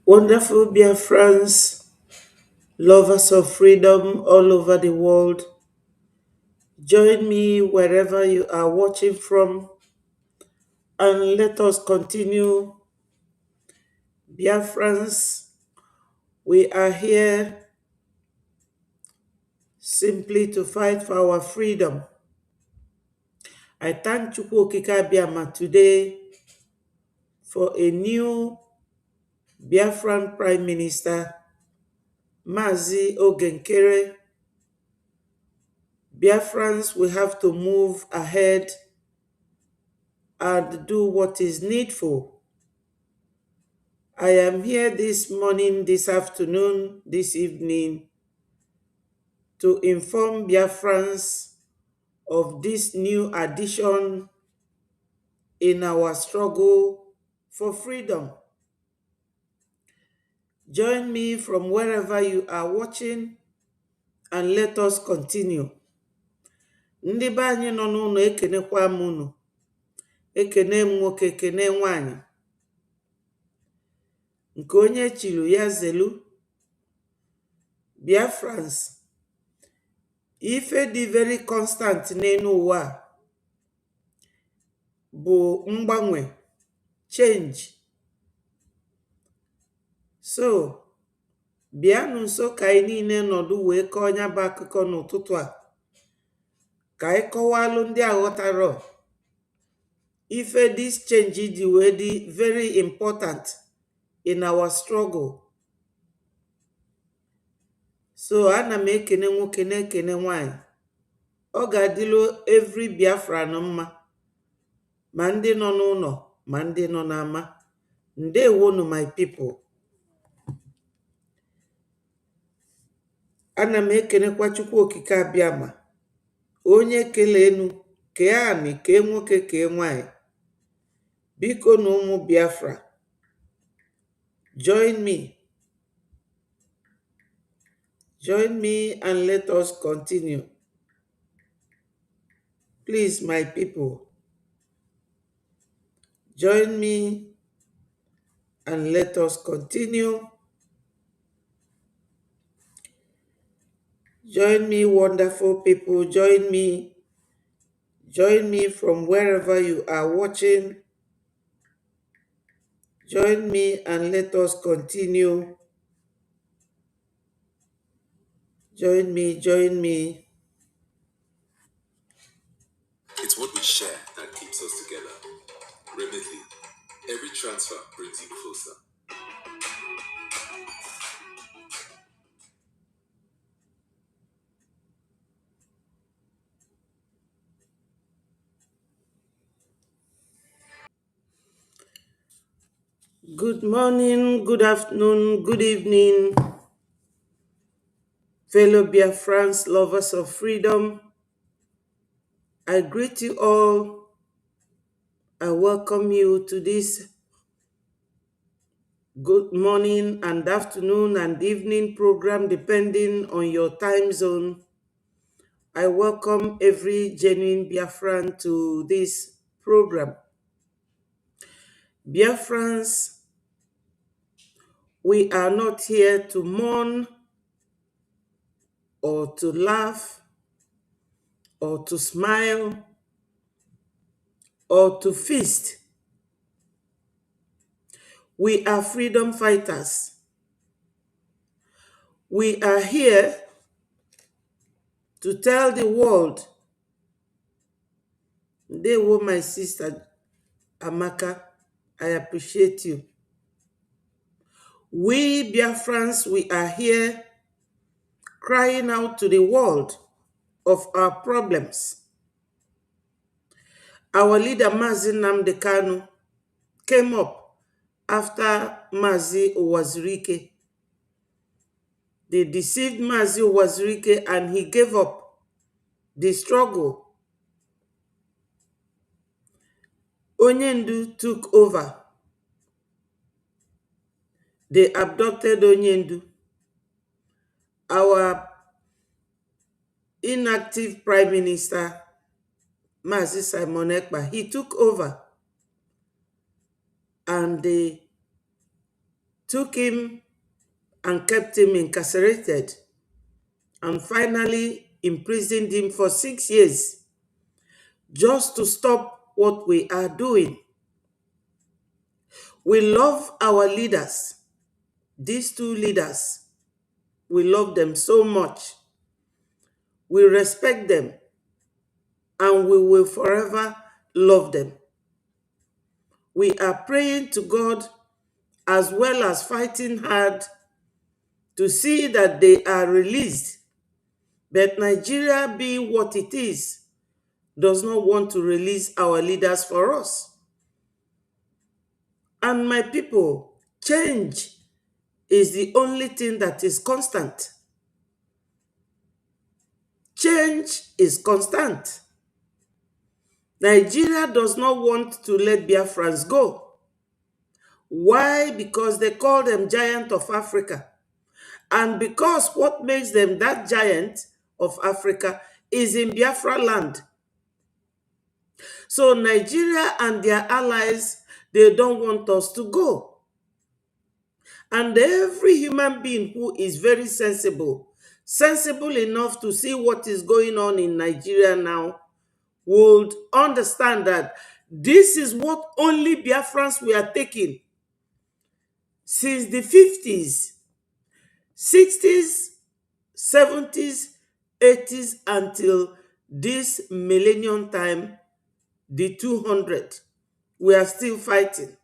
Wonderful Biafrans, lovers of freedom all over the world, join me wherever you are watching from and let us continue. Biafrans, we are here simply to fight for our freedom. I thank Chukwu Okike Abiama today for a new Biafran Prime Minister, Mazi Oge Nkere. Biafrans, we have to move ahead and do what is needful. I am here this morning, this afternoon, this evening to inform Biafrans of this new addition in our struggle for freedom. Join me from wherever you are watching and let us continue. Ndị be anyị nọ n'ụlọ ekenekwa m unu. Ekene m nwoke, ekene nwanyị. Nke onye chilu ya zelu. Biafrans, ife dị very constant n'elu ụwa bụ mgbanwe, change. So, bịanụ nso ka anyị niile nọdụ wee kọọ nya bụ akụkọ n'ụtụtụ a. Ka anyị kọwalụ ndị aghọtarọ ife this change ji wee dị very important in our struggle. So, ana m ekene nwoke na-ekene nwanyị. Ọ ga-adịlụ every Biafran mma, ma ndị nọ n'ụlọ ma ndị nọ n'ama. Ndewonu my people. Ana m ekenekwa Chukwu Okike Abiama, onye kelenu, kee anị, kee nwoke, kee nwanyị. Biko na ụmụ Biafra, join me and let us continue. Please, my people, join me and let us continue. Join me, wonderful people. Join me from wherever you are watching. Join me and let us continue. Join me. It's what we share that keeps us together. Remitly, every transfer brings you closer. Good morning, good afternoon, good evening, fellow Biafrans, lovers of freedom. I greet you all. I welcome you to this good morning and afternoon and evening program, depending on your time zone. I welcome every genuine Biafran to this program. Biafrans, we are not here to mourn or to laugh or to smile or to feast. We are freedom fighters. We are here to tell the world, they were my sister Amaka, I appreciate you. We Biafrans, we are here crying out to the world of our problems. Our leader Mazi Kanu came up after Mazi Owazirike. They deceived Mazi Owazirike and he gave up the struggle. Onyendu took over. They abducted Onyendu. Our inactive Prime Minister, Mazi Simon Ekpa, he took over and they took him and kept him incarcerated and finally imprisoned him for 6 years just to stop what we are doing. We love our leaders, these two leaders. We love them so much. We respect them and we will forever love them. We are praying to God as well as fighting hard to see that they are released. But Nigeria, being what it is, does not want to release our leaders for us. And my people, change is the only thing that is constant. Change is constant. Nigeria does not want to let Biafrans go. Why? Because they call them giant of Africa. And because what makes them that giant of Africa is in Biafra land. So Nigeria and their allies, they don't want us to go. And every human being who is very sensible enough to see what is going on in Nigeria now, would understand that this is what only Biafrans were taking since the 50s, 60s, 70s, 80s, until this millennium time, the 200. We are still fighting.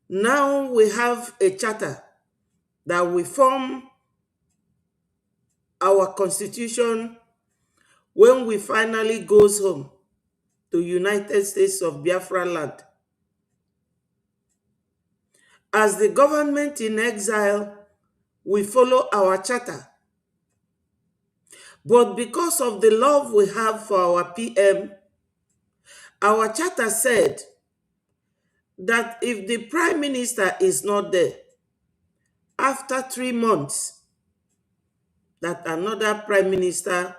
Now we have a charter that we form our constitution when we finally goes home to United States of Biafra land. As the government in exile, we follow our charter. But because of the love we have for our PM, our charter said that if the Prime Minister is not there, after 3 months, that another Prime Minister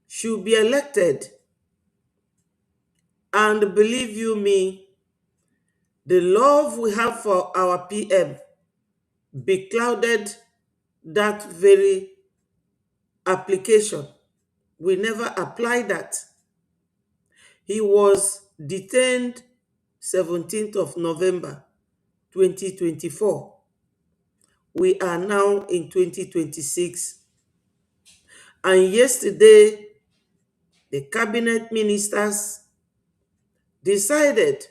should be elected. And believe you me, the love we have for our PM beclouded that very application. We never applied that. He was detained 17th of November 2024. We are now in 2026. And yesterday, the cabinet ministers decided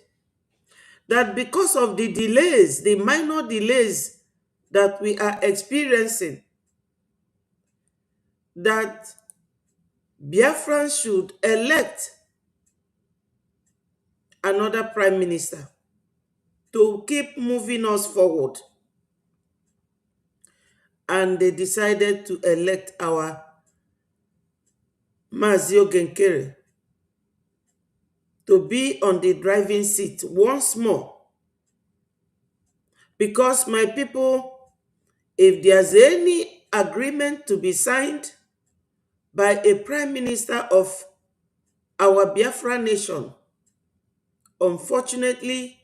that because of the delays, the minor delays that we are experiencing, that Biafrans should elect another prime minister to keep moving us forward. And they decided to elect our Mazi Oge Nkere to be on the driving seat once more. Because my people, if there's any agreement to be signed by a prime minister of our Biafra nation, unfortunately,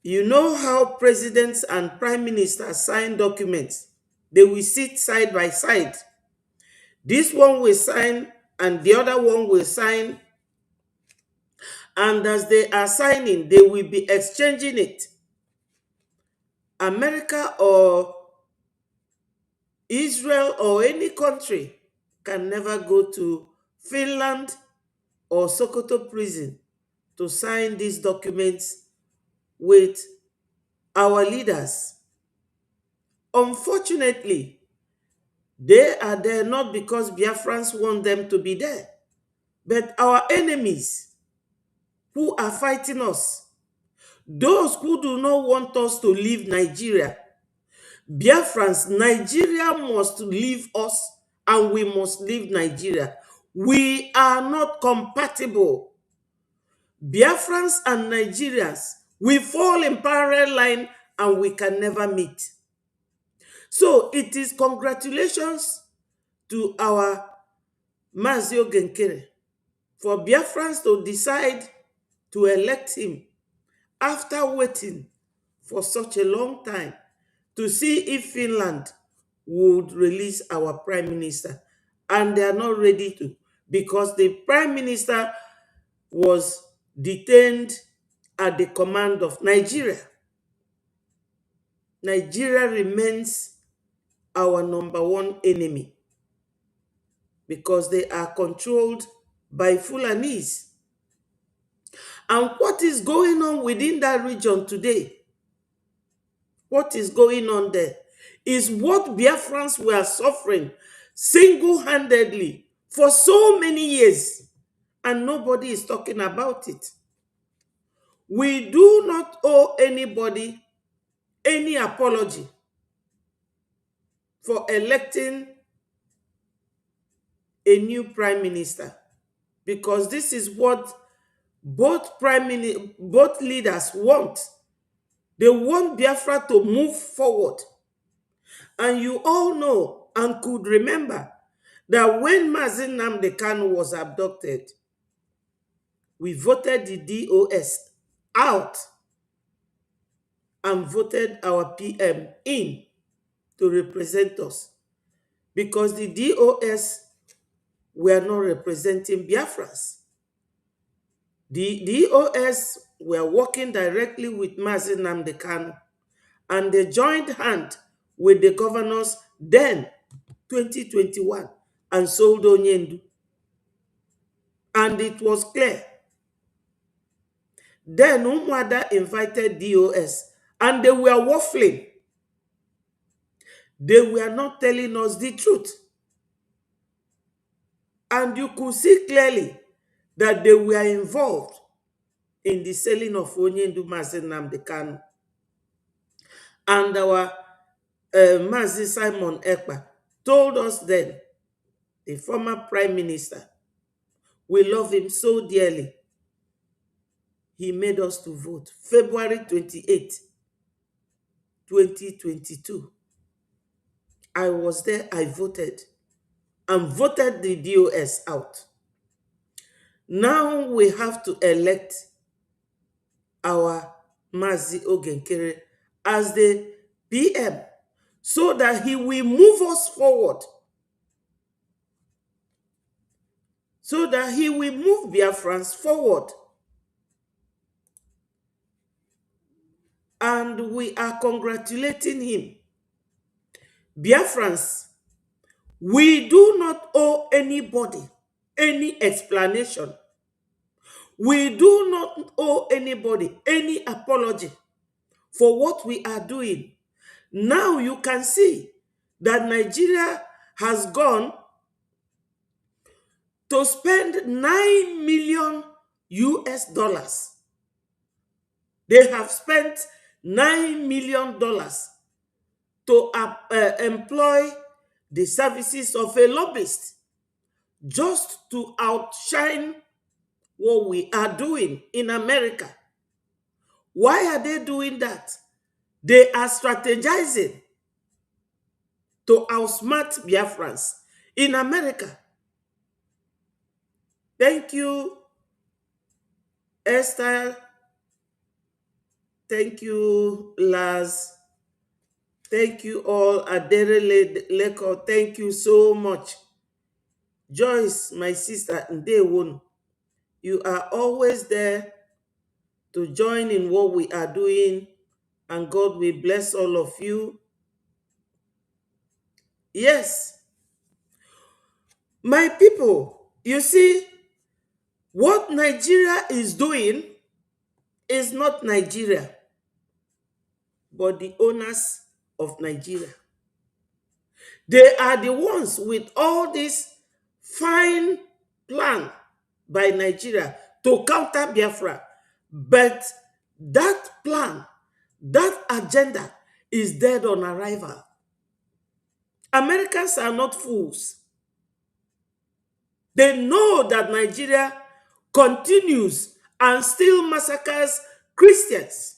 you know how presidents and prime ministers sign documents. They will sit side by side. This one will sign and the other one will sign. And as they are signing, they will be exchanging it. America or Israel or any country can never go to Finland or Sokoto prison to sign these documents with our leaders. Unfortunately, they are there not because Biafrans want them to be there, but our enemies who are fighting us, those who do not want us to leave Nigeria. Biafrans, Nigeria must leave us and we must leave Nigeria. We are not compatible. Biafrans and Nigerians, we fall in parallel line and we can never meet. So it is congratulations to our Mazi Oge Nkere for Biafrans to decide to elect him after waiting for such a long time to see if Finland would release our prime minister. And they are not ready to, because the prime minister was detained at the command of Nigeria. Nigeria remains our number one enemy because they are controlled by Fulanese. And what is going on within that region today? What is going on there is what Biafrans were suffering single-handedly for so many years, and nobody is talking about it. We do not owe anybody any apology for electing a new prime minister, because this is what both leaders want. They want Biafra to move forward. And you all know and could remember that when Mazi Kanu was abducted, we voted the DOS out and voted our PM in to represent us, because the DOS were not representing Biafrans. The DOS were working directly with Mazi Kanu, and they joined hand with the governors then, 2021, and sold Onyendu. And it was clear. Then Umwada invited DOS, and they were waffling. They were not telling us the truth. And you could see clearly that they were involved in the selling of Onyendu Mazi Kanu. And our Mazi Simon Ekpa told us then, the former prime minister, we love him so dearly. He made us to vote. February 28, 2022. I was there, I voted, and voted the DOS out. Now we have to elect our Mazi Oge Nkere as the PM, so that he will move us forward, so that he will move Biafrans forward. And we are congratulating him. Biafrans, we do not owe anybody any explanation. We do not owe anybody any apology for what we are doing. Now you can see that Nigeria has gone to spend 9 million US dollars. They have spent $9 million to employ the services of a lobbyist just to outshine what we are doing in America. Why are they doing that? They are strategizing to outsmart Biafrans in America. Thank you, Esther. Thank you, Laz. Thank you all. Adere Leko, thank you so much. Joyce, my sister, Ndewonu, you are always there to join in what we are doing, and God will bless all of you. Yes, my people, you see, what Nigeria is doing is not Nigeria, but the owners of Nigeria. They are the ones with all this fine plan by Nigeria to counter Biafra. But that plan, that agenda is dead on arrival. Americans are not fools. They know that Nigeria continues and still massacres Christians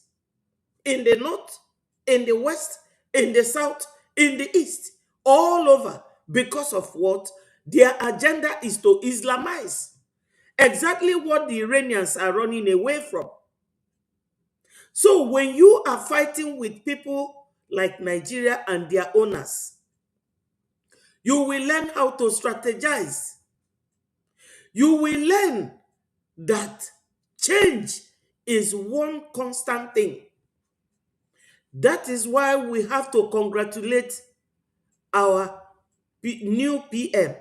in the north, in the west, in the south, in the east, all over, because of what? Their agenda is to Islamize. Exactly what the Iranians are running away from. So when you are fighting with people like Nigeria and their owners, you will learn how to strategize. You will learn that change is one constant thing. That is why we have to congratulate our new PM.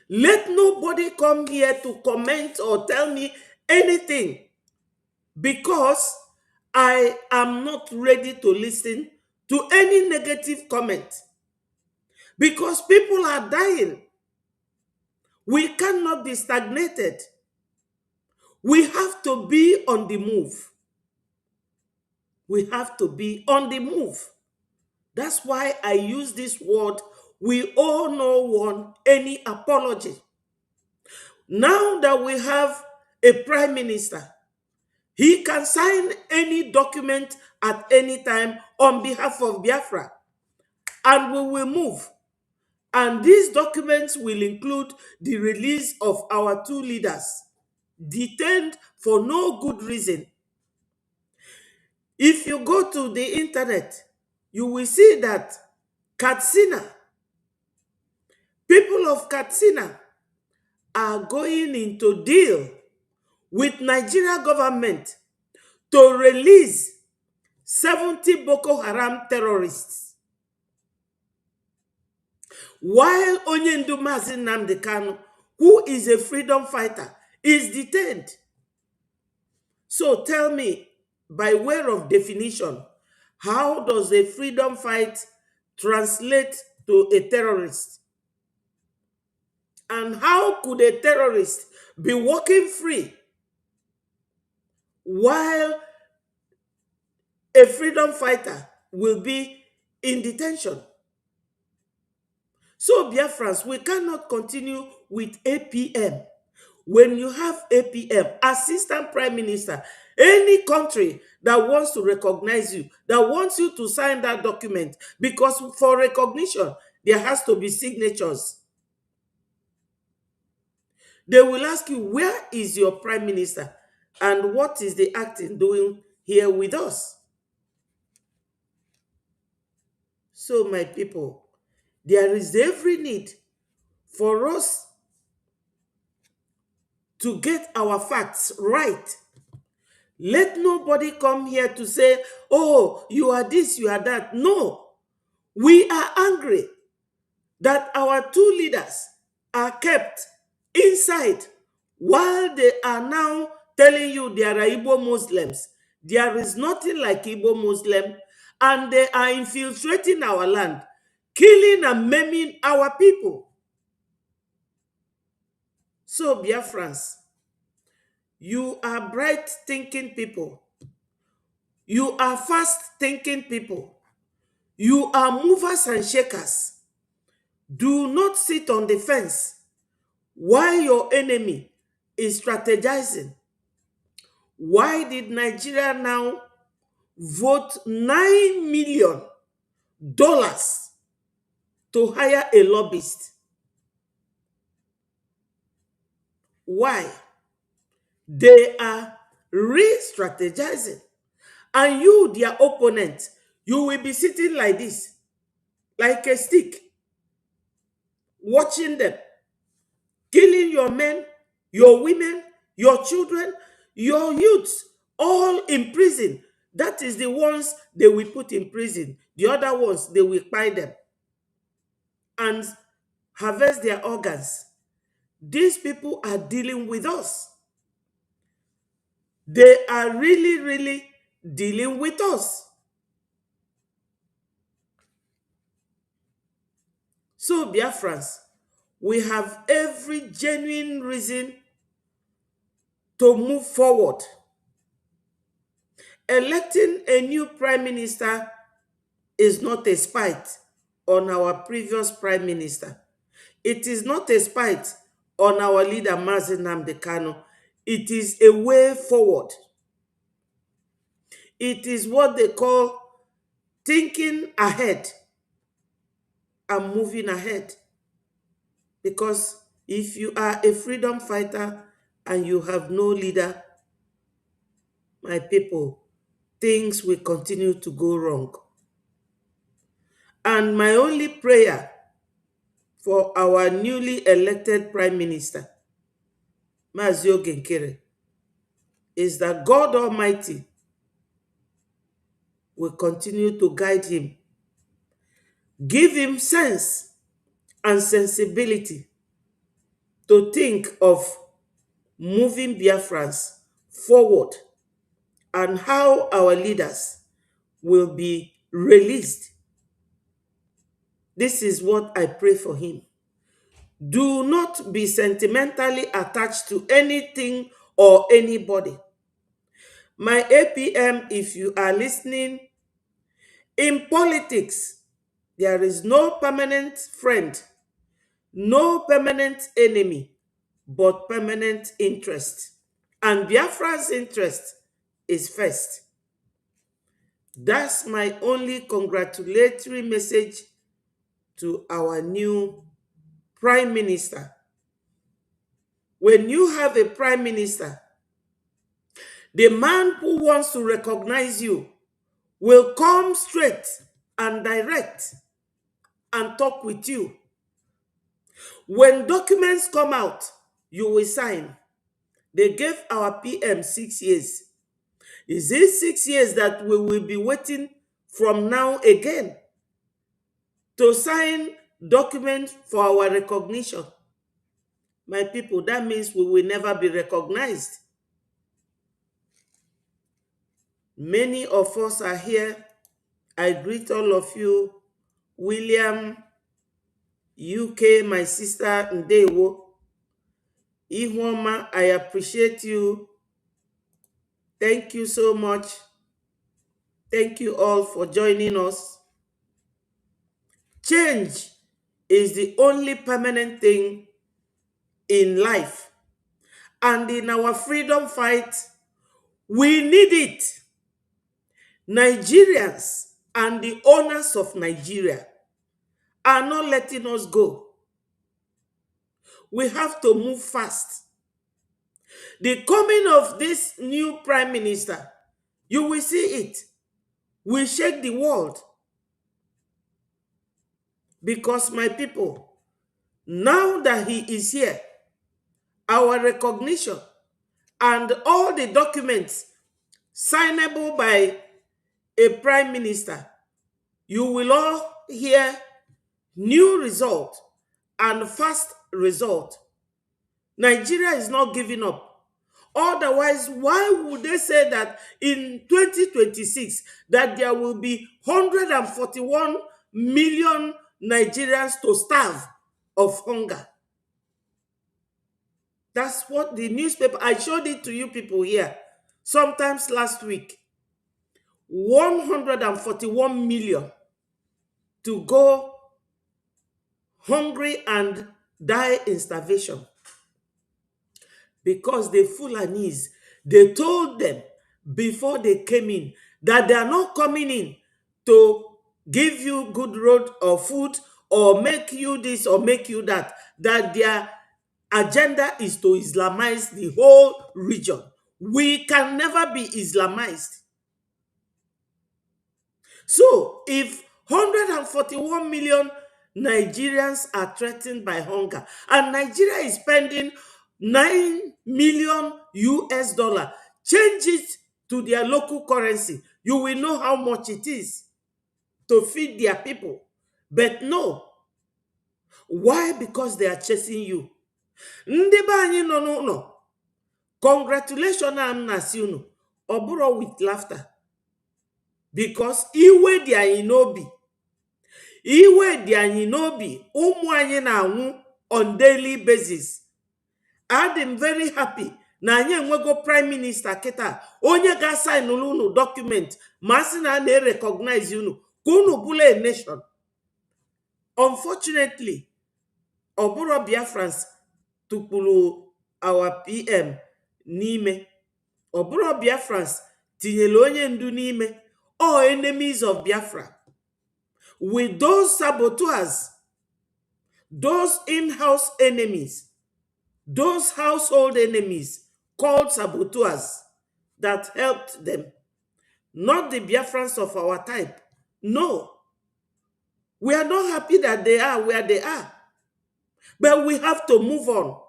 Let nobody come here to comment or tell me anything, because I am not ready to listen to any negative comment, because people are dying. We cannot be stagnated. We have to be on the move. We have to be on the move. That's why I use this word. We all no want any apology. Now that we have a prime minister, he can sign any document at any time on behalf of Biafra, and we will move. And these documents will include the release of our two leaders detained for no good reason. If you go to the internet, you will see that Katsina, people of Katsina are going into deal with Nigeria government to release 70 Boko Haram terrorists, while Onyendu Mazi Nnamdi Kanu, who is a freedom fighter, is detained. So tell me, by way of definition, how does a freedom fight translate to a terrorist? And how could a terrorist be walking free while a freedom fighter will be in detention? So, Biafrans, we cannot continue with APM. When you have APM, Assistant Prime Minister, any country that wants to recognize you, that wants you to sign that document, because for recognition, there has to be signatures. They will ask you, where is your Prime Minister? And what is the acting doing here with us? So, my people, there is every need for us to get our facts right. Let nobody come here to say, oh, you are this, you are that. No, we are angry that our two leaders are kept inside while they are now telling you there are Igbo Muslims. There is nothing like Igbo Muslim, and they are infiltrating our land, killing and maiming our people. So, Biafrans, you are bright thinking people. You are fast thinking people. You are movers and shakers. Do not sit on the fence while your enemy is strategizing. Why did Nigeria now vote $9 million to hire a lobbyist? Why? They are re-strategizing. And you, their opponent, you will be sitting like this, like a stick, watching them, killing your men, your women, your children, your youths, all in prison. That is the ones they will put in prison. The other ones, they will buy them and harvest their organs. These people are dealing with us. They are really, really dealing with us. So, Biafrans, we have every genuine reason to move forward. Electing a new prime minister is not a spite on our previous prime minister. It is not a spite on our leader, Mazi Nnamdi Kanu. It is a way forward. It is what they call thinking ahead and moving ahead. Because if you are a freedom fighter and you have no leader, my people, things will continue to go wrong. And my only prayer for our newly elected Prime Minister, Mazi Oge Nkere, is that God Almighty will continue to guide him, give him sense and sensibility to think of moving Biafrans forward and how our leaders will be released. This is what I pray for him. Do not be sentimentally attached to anything or anybody. My APM, if you are listening, in politics, there is no permanent friend, no permanent enemy, but permanent interest. And Biafra's interest is first. That's my only congratulatory message to our new Prime Minister. When you have a Prime Minister, the man who wants to recognize you will come straight and direct and talk with you. When documents come out, you will sign. They gave our PM 6 years. Is it 6 years that we will be waiting from now again to sign documents for our recognition? My people, that means we will never be recognized. Many of us are here. I greet all of you. William, UK, my sister Ndewo. Ihoma, I appreciate you. Thank you so much. Thank you all for joining us. Change is the only permanent thing in life. And in our freedom fight, we need it. Nigerians and the owners of Nigeria are not letting us go. We have to move fast. The coming of this new Prime Minister, you will see it, will shake the world. Because, my people, now that he is here, our recognition and all the documents signable by a Prime Minister, you will all hear new result and fast result. Nigeria is not giving up. Otherwise, why would they say that in 2026 that there will be 141 million Nigerians to starve of hunger? That's what the newspaper, I showed it to you people here, sometimes last week. 141 million to go hungry and die in starvation. Because the Fulanis, they told them before they came in that they are not coming in to give you good road or food or make you this or make you that their agenda is to Islamize the whole region. We can never be Islamized. So if 141 million Nigerians are threatened by hunger, and Nigeria is spending 9 million US dollar, change it to their local currency, you will know how much it is to feed their people. But no. Why? Because they are chasing you. Ndị be anyị nọ n'ụlọ, congratulations am na-asị unu, ọ bụrụ with laughter. Because iwe dị anyị n'obi. Iwe dị anyị n'obi, ụmụ anyị na-anwụ on daily basis. I'm very happy na anyị enwego Prime Minister kịta, onye ga-sign unu document ma sị na na-recognize unu ka unu bụla a nation. Unfortunately, ọbụrụ Biafrans tukpuru our PM n'ime. Ọbụrụ Biafrans tinyere onye ndu n'ime. All enemies of Biafra. With those saboteurs, those in-house enemies, those household enemies called saboteurs that helped them. not the Biafrans of our type. No. We are not happy that they are where they are. But we have to move on.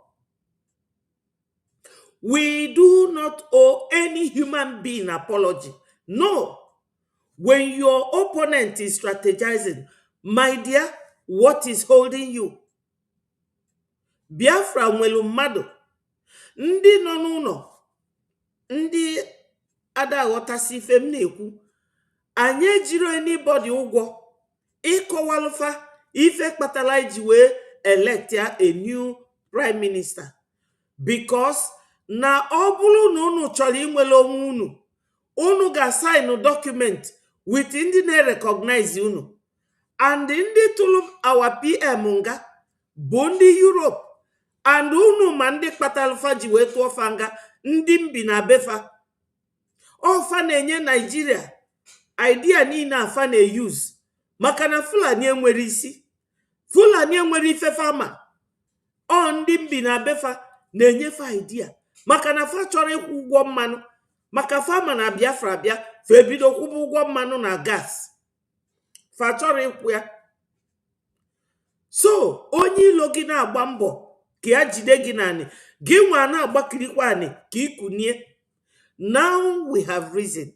We do not owe any human being apology. No. When your opponent is strategizing, my dear, what is holding you? Biafra nwelu mmadụ, ndị nọ n'ụlọ, ndị ada aghọtasị ife m na-ekwu, anyị ejiri anybody ụgwọ ịkọwalụfa ife kpatara iji wee elect a new prime minister. Because na ọ bụrụ na unu chọrọ inwere onwe unu ga-sign document with ndị na-recognize unu. And ndị tụrụ our PM nga bụ ndị Europe. And unu ma ndị kpatalụfa ji wee tụọ fa nga ndị mbi na befa. Ọfa na-enye Nigeria idea niile afa na-use. Maka na Fulani enwere isi. Fulani enwere ife fama. Ọ ndị mbi na befa na-enyefe idea. Maka na fa chọrọ ịkwụ ụgwọ mmanụ. Maka fama na Biafra bịa fa ebido kwụba ụgwọ mmanụ na gas. Fa chọrọ ịkwụ ya. So onye ilo gị na-agba mbọ ka ya jide gị naanị, gị nwa na-agbakirikwa anị ka ikunie. Now we have reason.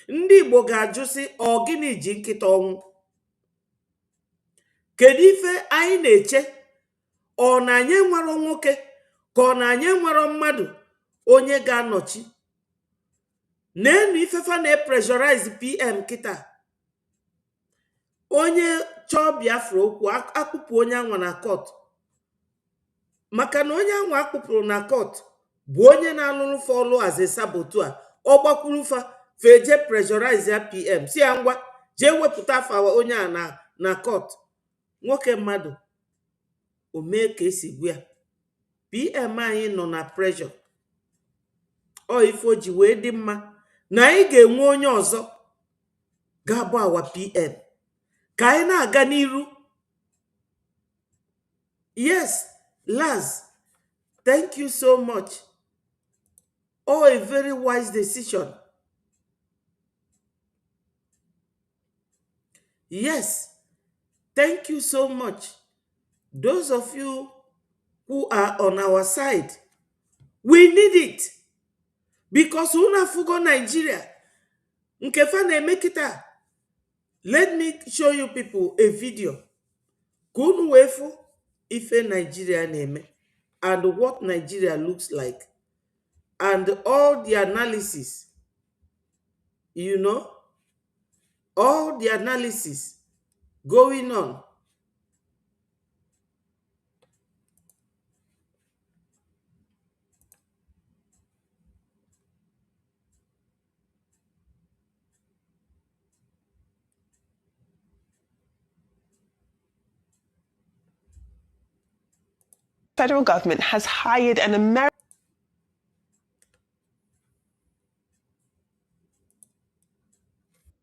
Ndị Igbo ga-ajụ sị ọ gịnị ji nkịta ọnwụ? Kedu ife anyị na-eche? Ọ na anyị nwere nwoke ka ọ na anyị nwere mmadụ onye ga-anọchi? Na-enu ifefa na-pressurize PM kịta. Onye chọọ Biafra okwu akpụpụ onye anwa na court. Maka na onye anwa akpụpụrụ na court bụ onye na-alụrụ fa ọlụ as a saboteur. Ọ gbakwuru fa feje pressurize ya PM si ya ngwa jee wepụta afa onye a na court. Nwoke mmadụ o mee ka esi gwa ya. PM anyị nọ na pressure. Ọ ifo ji wee dị mma na anyị ga-enwe onye ọzọ ga-abụ awa PM ka anyị na-aga n'iru. Yes, Laz, thank you so much. Oh, a very wise decision. Yes, thank you so much. Those of you who are on our side, we need it. Because una fugo Nigeria. Nkefa na-eme kita. Let me show you people a video. Kunu wefu ife Nigeria na-eme and what Nigeria looks like. And all the analysis, you know, all the analysis going on. Federal government has hired an American.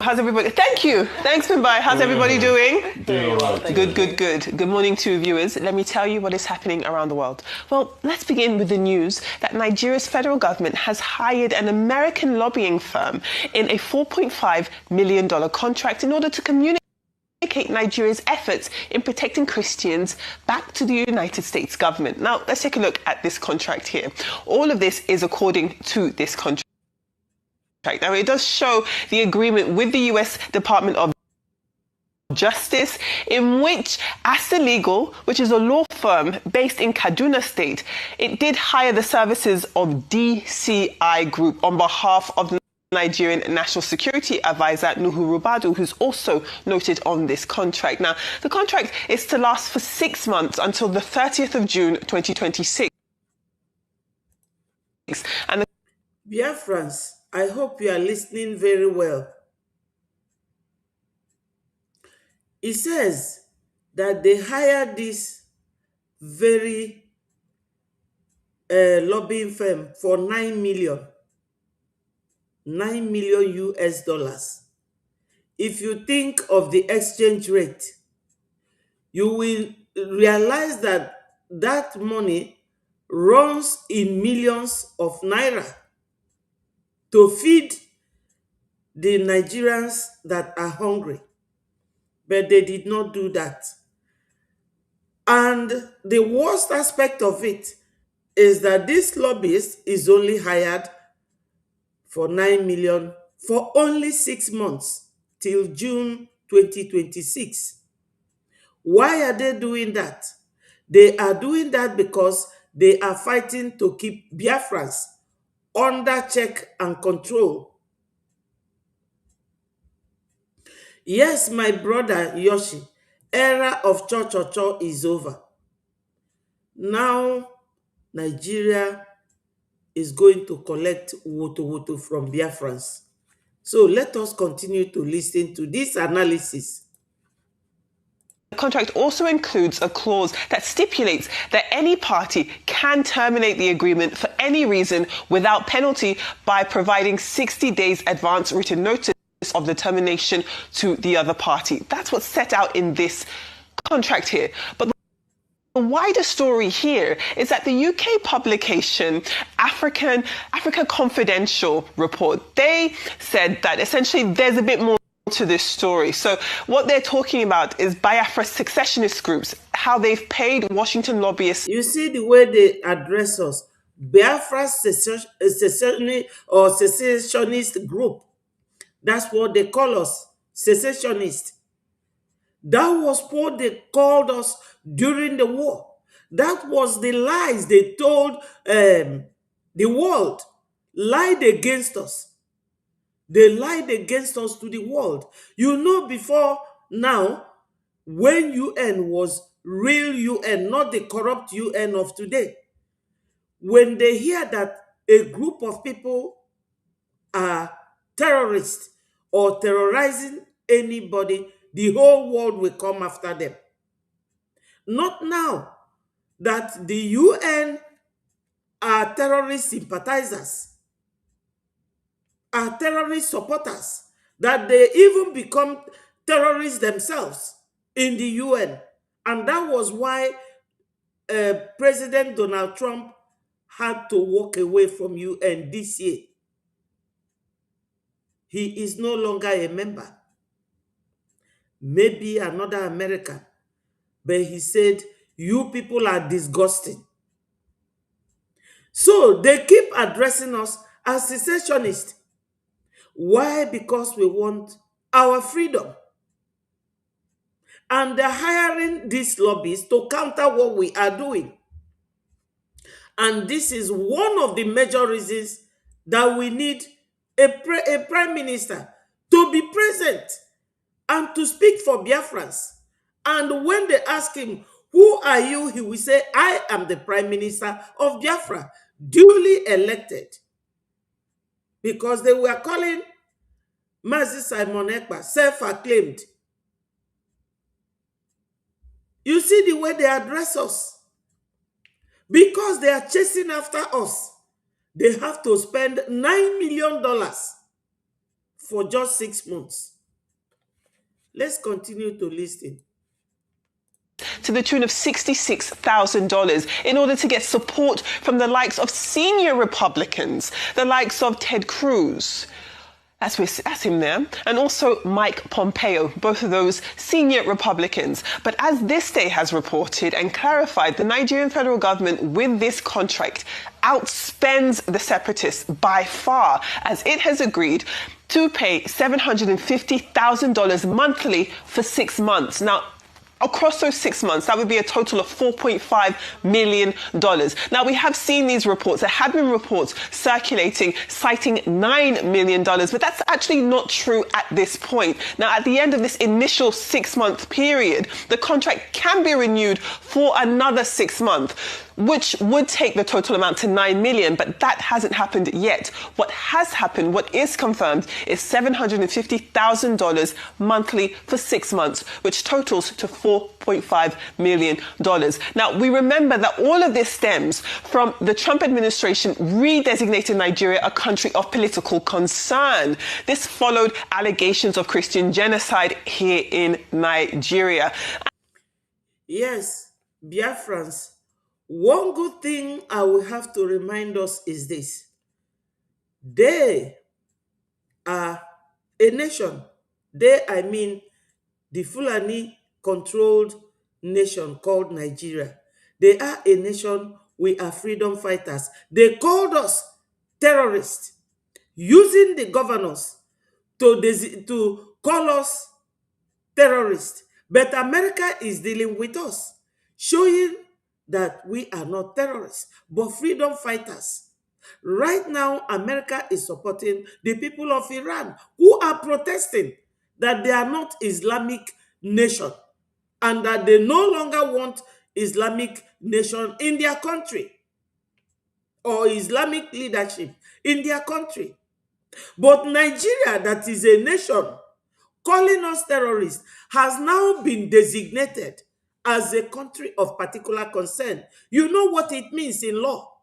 How's everybody? Thank you. Thanks, Mumbai. How's everybody doing? Doing well. Good. Good morning to viewers. Let me tell you what is happening around the world. Well, let's begin with the news that Nigeria's federal government has hired an American lobbying firm in a $4.5 million contract in order to communicate Nigeria's efforts in protecting Christians back to the United States government. Now, let's take a look at this contract here. All of this is according to this contract. Now, it does show the agreement with the U.S. Department of Justice, in which Asta Legal, which is a law firm based in Kaduna State, it did hire the services of DCI Group on behalf of Nigerian National Security Advisor Nuhu Rubadu, who's also noted on this contract. Now, the contract is to last for 6 months until the 30th of June 2026. And Biafrans, I hope you are listening very well. It says that they hired this very lobbying firm for 9 million US dollars. If you think of the exchange rate, you will realize that that money runs in millions of naira. to feed the Nigerians that are hungry. But they did not do that. And the worst aspect of it is that this lobbyist is only hired for 9 million for only 6 months till June 2026. Why are they doing that? They are doing that because they are fighting to keep Biafrans under check and control. Yes, my brother Yoshi, era of cho is over. Now, Nigeria is going to collect woto from Biafrans. So let us continue to listen to this analysis. The contract also includes a clause that stipulates that any party can terminate the agreement for any reason without penalty by providing 60 days advance written notice of the termination to the other party. That's what's set out in this contract here. But the wider story here is that the UK publication Africa Confidential report, they said that essentially there's a bit more to this story. So what they're talking about is Biafra secessionist groups, how they've paid Washington lobbyists. You see the way they address us. Biafra secessionist group. That's what they call us, secessionist. That was what they called us during the war. That was the lies they told the world, lied against us. They lied against us to the world. You know, before now, when UN was real UN, not the corrupt UN of today, when they hear that a group of people are terrorists or terrorizing anybody, the whole world will come after them. Not now that the UN are terrorist sympathizers, are terrorist supporters, that they even become terrorists themselves in the UN. And that was why President Donald Trump had to walk away from UN this year. He is no longer a member. Maybe another American. But he said, you people are disgusting. So they keep addressing us as secessionists. Why? Because we want our freedom. And they're hiring these lobbies to counter what we are doing. And this is one of the major reasons that we need a prime minister to be present and to speak for Biafrans. And when they ask him, who are you? He will say, I am the prime minister of Biafra, duly elected. Because they were calling Mazi Ekpa self-acclaimed. You see the way they address us. Because they are chasing after us, they have to spend $9 million for just 6 months. Let's continue to listen. To the tune of $66,000 in order to get support from the likes of senior Republicans, the likes of Ted Cruz. That's him there. And also Mike Pompeo, both of those senior Republicans. But as This Day has reported and clarified, the Nigerian federal government with this contract outspends the separatists by far, as it has agreed to pay $750,000 monthly for 6 months. Now, across those 6 months, that would be a total of $4.5 million. Now, we have seen these reports. There have been reports circulating citing $9 million, but that's actually not true at this point. Now, at the end of this initial 6-month period, the contract can be renewed for another 6 months, which would take the total amount to $9 million, but that hasn't happened yet. What has happened, what is confirmed, is $750,000 monthly for 6 months, which totals to $4.5 million. Now, we remember that all of this stems from the Trump administration redesignating Nigeria a country of political concern. This followed allegations of Christian genocide here in Nigeria. Yes, Biafrans. One good thing I will have to remind us is this. They are a nation. They, I mean, the Fulani-controlled nation called Nigeria. They are a nation. We are freedom fighters. They called us terrorists, using the governors to call us terrorists. But America is dealing with us, showing that we are not terrorists, but freedom fighters. Right now, America is supporting the people of Iran who are protesting that they are not Islamic nation and that they no longer want Islamic nation in their country or Islamic leadership in their country. But Nigeria, that is a nation calling us terrorists, has now been designated as a country of particular concern. You know what it means in law.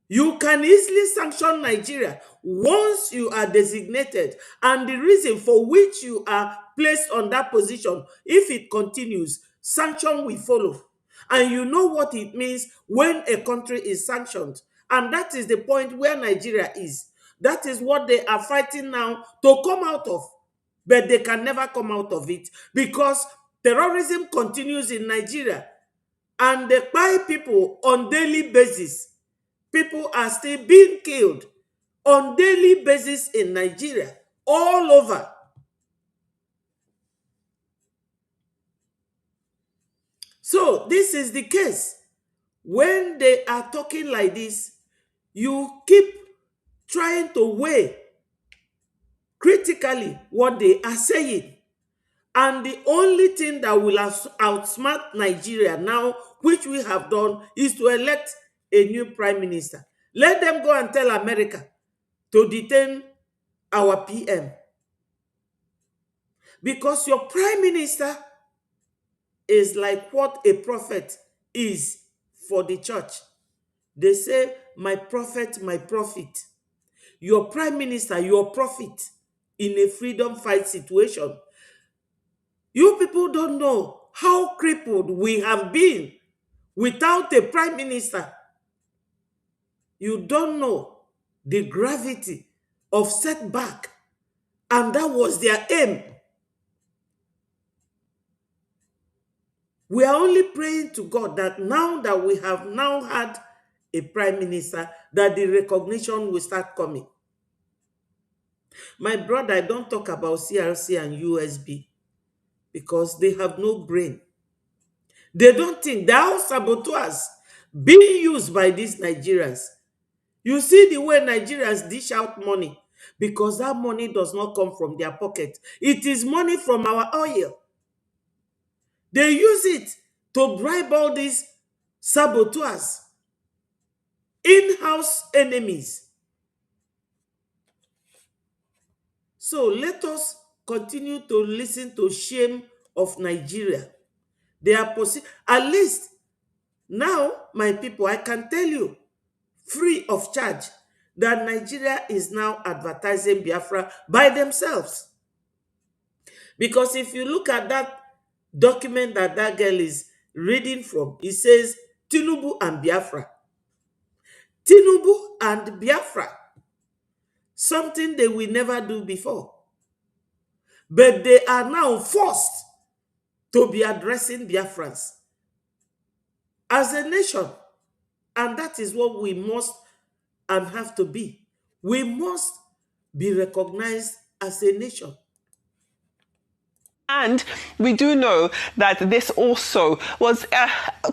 You can easily sanction Nigeria once you are designated, and the reason for which you are placed on that position, if it continues, sanction will follow. And you know what it means when a country is sanctioned. And that is the point where Nigeria is. That is what they are fighting now to come out of. But they can never come out of it because terrorism continues in Nigeria and they buy people on daily basis. People are still being killed on daily basis in Nigeria, all over. So this is the case. When they are talking like this, you keep trying to weigh critically what they are saying. And the only thing that will outsmart Nigeria now, which we have done, is to elect a new prime minister. Let them go and tell America to detain our PM. Because your prime minister is like what a prophet is for the church. They say, my prophet, my prophet. Your prime minister, your prophet in a freedom fight situation. You people don't know how crippled we have been without a prime minister. You don't know the gravity of setback. And that was their aim. We are only praying to God that now that we have now had a prime minister, that the recognition will start coming. My brother, I don't talk about CRC and USB because they have no brain. They don't think. They are saboteurs being used by these Nigerians. You see the way Nigerians dish out money because that money does not come from their pocket. It is money from our oil. They use it to bribe all these saboteurs, in-house enemies. So let us continue to listen to shame of Nigeria. They are at least now, my people, I can tell you free of charge that Nigeria is now advertising Biafra by themselves. Because if you look at that document that that girl is reading from, it says Tinubu and Biafra. Tinubu and Biafra. Something they will never do before. But they are now forced to be addressing Biafrans as a nation. And that is what we must and have to be. We must be recognized as a nation. And we do know that this also was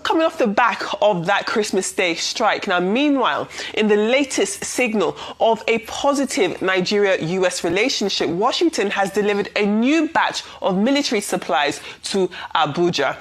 coming off the back of that Christmas Day strike. Now, meanwhile, in the latest signal of a positive Nigeria-US relationship, Washington has delivered a new batch of military supplies to Abuja.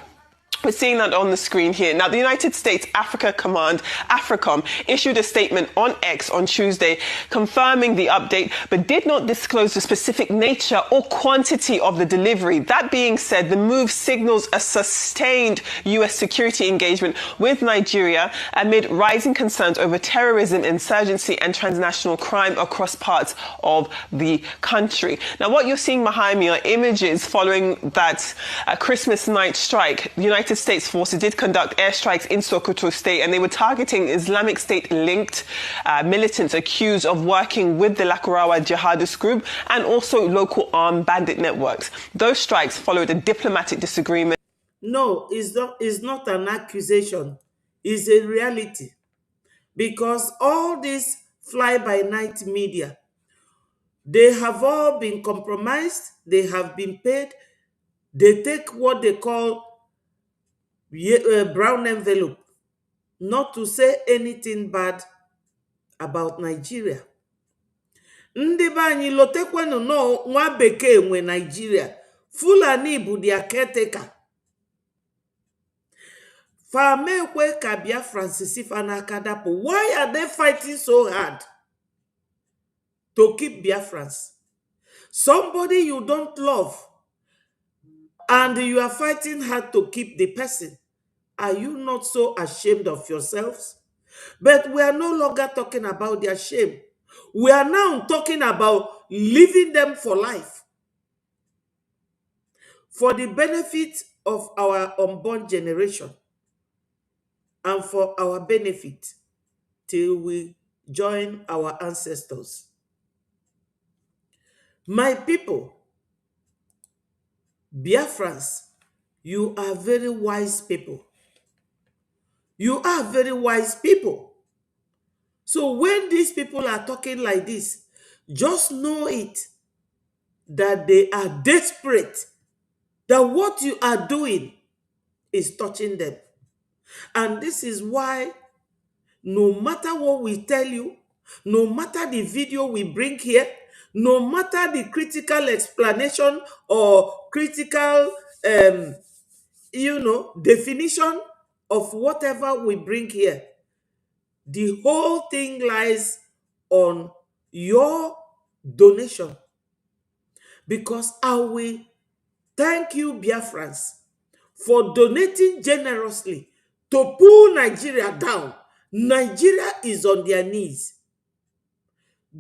We're seeing that on the screen here. Now, the United States Africa Command, AFRICOM, issued a statement on X on Tuesday confirming the update, but did not disclose the specific nature or quantity of the delivery. That being said, the move signals a sustained U.S. security engagement with Nigeria amid rising concerns over terrorism, insurgency, and transnational crime across parts of the country. Now, what you're seeing behind me are images following that Christmas night strike. The United United States forces did conduct airstrikes in Sokoto State, and they were targeting Islamic State-linked militants accused of working with the Lakurawa jihadist group and also local armed bandit networks. Those strikes followed a diplomatic disagreement. No, it's not an accusation. It's a reality. Because all this fly-by-night media, they have all been compromised. They have been paid. They take what they call brown envelope, not to say anything bad about Nigeria. Ndị be anyị lotekwenu no nwa bekee nwe Nigeria. Fulani bụ their caretaker. Famekwe ka Biafrans si fa n'aka dapụ. Why are they fighting so hard to keep Biafrans? Somebody you don't love, and you are fighting hard to keep the person. Are you not so ashamed of yourselves? But we are no longer talking about their shame. We are now talking about leaving them for life, for the benefit of our unborn generation, and for our benefit till we join our ancestors. My people, Biafrans, you are very wise people. You are very wise people. So when these people are talking like this, just know it, that they are desperate, that what you are doing is touching them. And this is why no matter what we tell you, no matter the video we bring here, no matter the critical explanation or critical definition of whatever we bring here, the whole thing lies on your donation. Because I will thank you, Biafrans, for donating generously to pull Nigeria down. Nigeria is on their knees.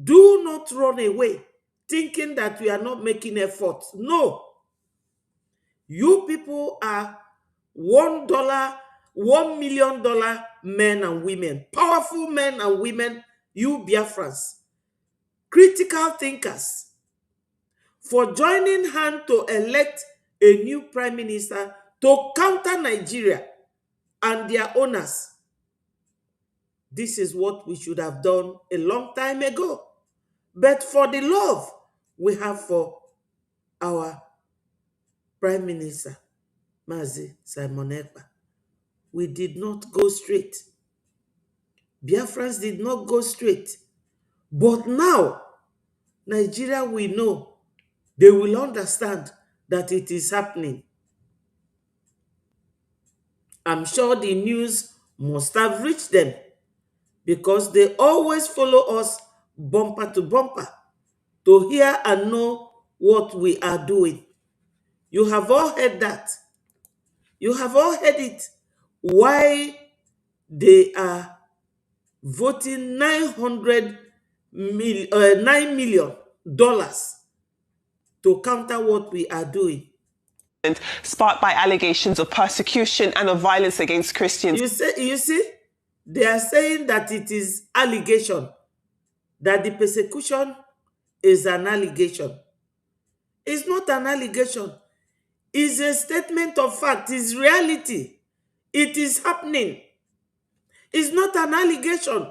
Do not run away thinking that we are not making efforts. No. You people are $1 million men and women, powerful men and women, you Biafrans, critical thinkers, for joining hand to elect a new prime minister to counter Nigeria and their owners. This is what we should have done a long time ago. But for the love we have for our prime minister, Mazi Oge, we did not go straight. Biafrans did not go straight. But now, Nigeria will know, they will understand that it is happening. I'm sure the news must have reached them, because they always follow us bumper to bumper to hear and know what we are doing. You have all heard that. You have all heard it. Why they are voting $9 million to counter what we are doing. Sparked by allegations of persecution and of violence against Christians. You see, they are saying that it is allegation, that the persecution is an allegation. It's not an allegation. It's a statement of fact. It's reality. It is happening. It's not an allegation.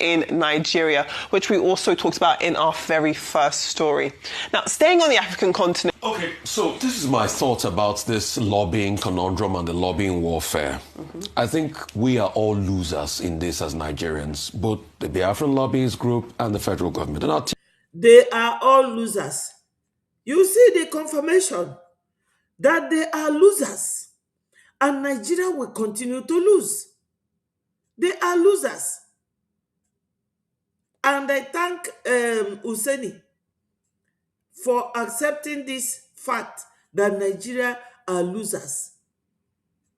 In Nigeria, which we also talked about in our very first story. Now, staying on the African continent. Okay, so this is my thoughts about this lobbying conundrum and the lobbying warfare. I think we are all losers in this as Nigerians, both the Biafran lobbyist group and the federal government. And they are all losers. You see the confirmation that they are losers, and Nigeria will continue to lose. They are losers. And I thank Useni for accepting this fact that Nigeria are losers.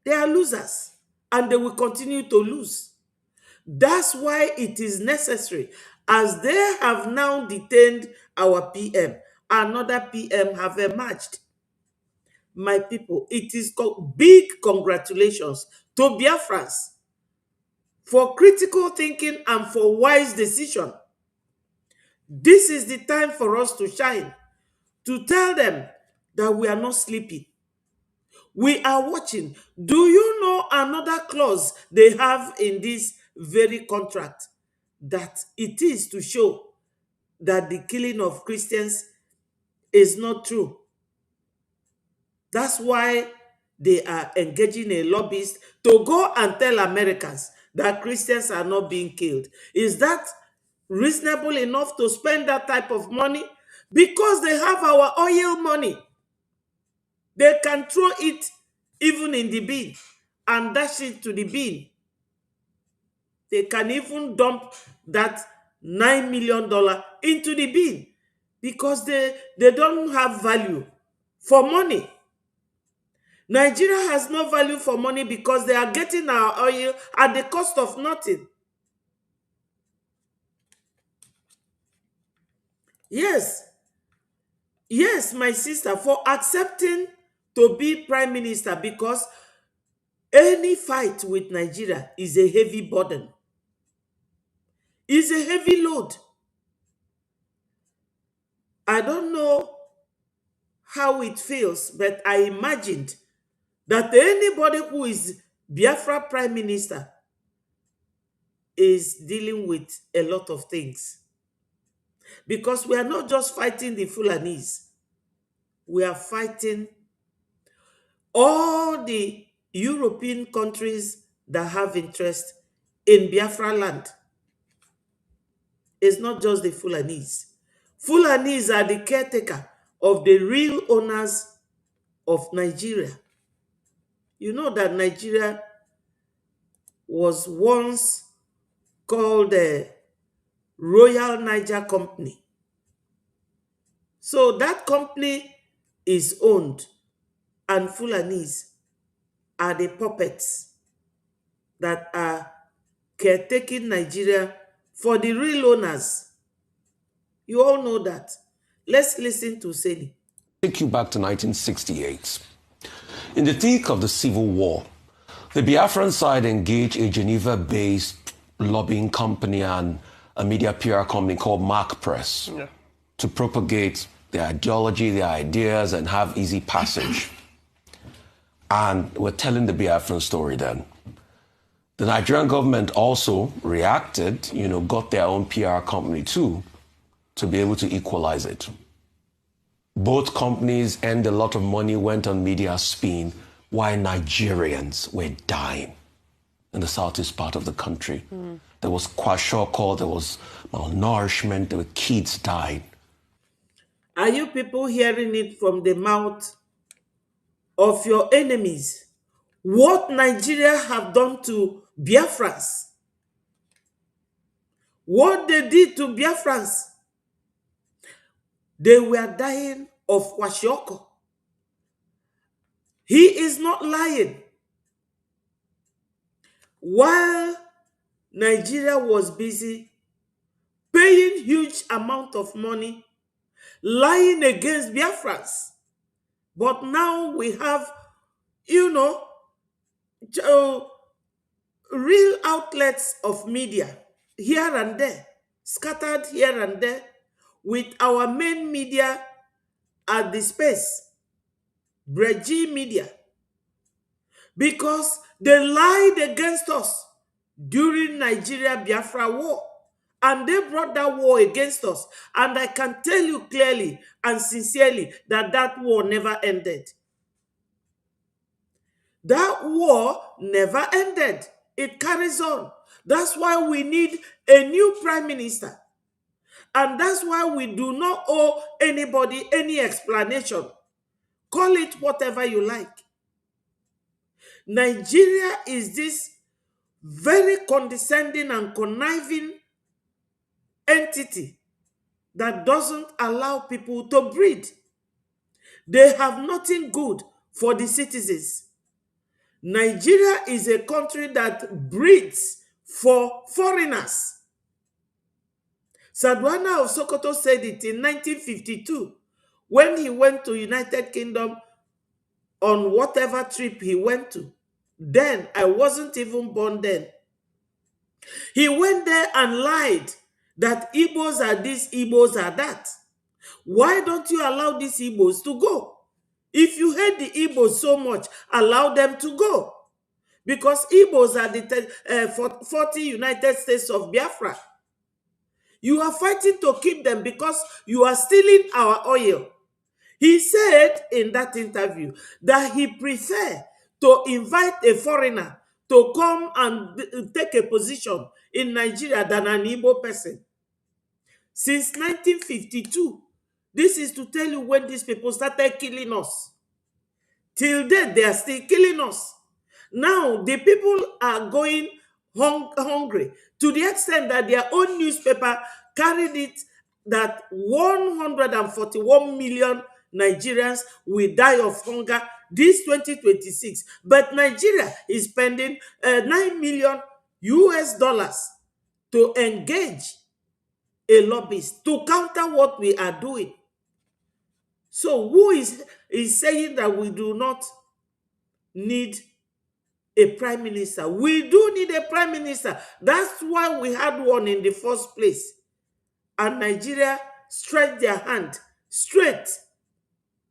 They are losers, and they will continue to lose. That's why it is necessary, as they have now detained our PM, another PM have emerged. my people, it is big congratulations to Biafrans for critical thinking and for wise decision. This is the time for us to shine, to tell them that we are not sleeping. We are watching. Do you know another clause they have in this very contract? That it is to show that the killing of Christians is not true. That's why they are engaging a lobbyist to go and tell Americans that Christians are not being killed. Is that reasonable enough to spend that type of money? Because they have our oil money. They can throw it even in the bin and dash it to the bin. They can even dump that $9 million into the bin because they don't have value for money. Nigeria has no value for money because they are getting our oil at the cost of nothing. Yes, my sister, for accepting to be prime minister, because any fight with Nigeria is a heavy burden. Is a heavy load. I don't know how it feels, but I imagined that anybody who is Biafra prime minister is dealing with a lot of things. Because we are not just fighting the Fulanese. We are fighting all the European countries that have interest in Biafra land. It's not just the Fulanese. Fulanese are the caretaker of the real owners of Nigeria. You know that Nigeria was once called the Royal Niger Company. So that company is owned, and Fulanese are the puppets that are caretaking Nigeria for the real owners. You all know that. Let's listen to Seni. Take you back to 1968. In the thick of the Civil War, the Biafran side engaged a Geneva-based lobbying company and a media PR company called Mark Press to propagate their ideology, their ideas, and have easy passage. And we're telling the Biafran story then. The Nigerian government also reacted, got their own PR company too, to be able to equalize it. Both companies earned a lot of money, went on media spin, while Nigerians were dying in the southeast part of the country. There was kwashiorkor, there was malnourishment, there were kids dying. Are you people hearing it from the mouth of your enemies? What Nigeria have done to Biafrans? What they did to Biafrans? They were dying of kwashiorkor. He is not lying. While Nigeria was busy paying huge amount of money, lying against Biafrans. But now we have, real outlets of media here and there, scattered here and there, with our main media at the space, Brgie media, because they lied against us during Nigeria Biafra war. And they brought that war against us. And I can tell you clearly and sincerely that that war never ended. That war never ended. It carries on. That's why we need a new prime minister. And that's why we do not owe anybody any explanation. Call it whatever you like. Nigeria is this very condescending and conniving entity that doesn't allow people to breathe. They have nothing good for the citizens. Nigeria is a country that breeds for foreigners. Sardauna of Sokoto said it in 1952 when he went to United Kingdom on whatever trip he went to. Then, I wasn't even born then. He went there and lied that Igbos are this, Igbos are that. Why don't you allow these Igbos to go? If you hate the Igbos so much, allow them to go. Because Igbos are the 40 United States of Biafra. You are fighting to keep them because you are stealing our oil. He said in that interview that he prefer to invite a foreigner to come and take a position in Nigeria than an Igbo person. Since 1952, this is to tell you when these people started killing us. Till date, they are still killing us. Now, the people are going hungry to the extent that their own newspaper carried it that 141 million Nigerians will die of hunger this 2026. But Nigeria is spending 9 million US dollars to engage a lobbyist to counter what we are doing. So who is saying that we do not need a prime minister? We do need a prime minister. That's why we had one in the first place. And Nigeria stretched their hand straight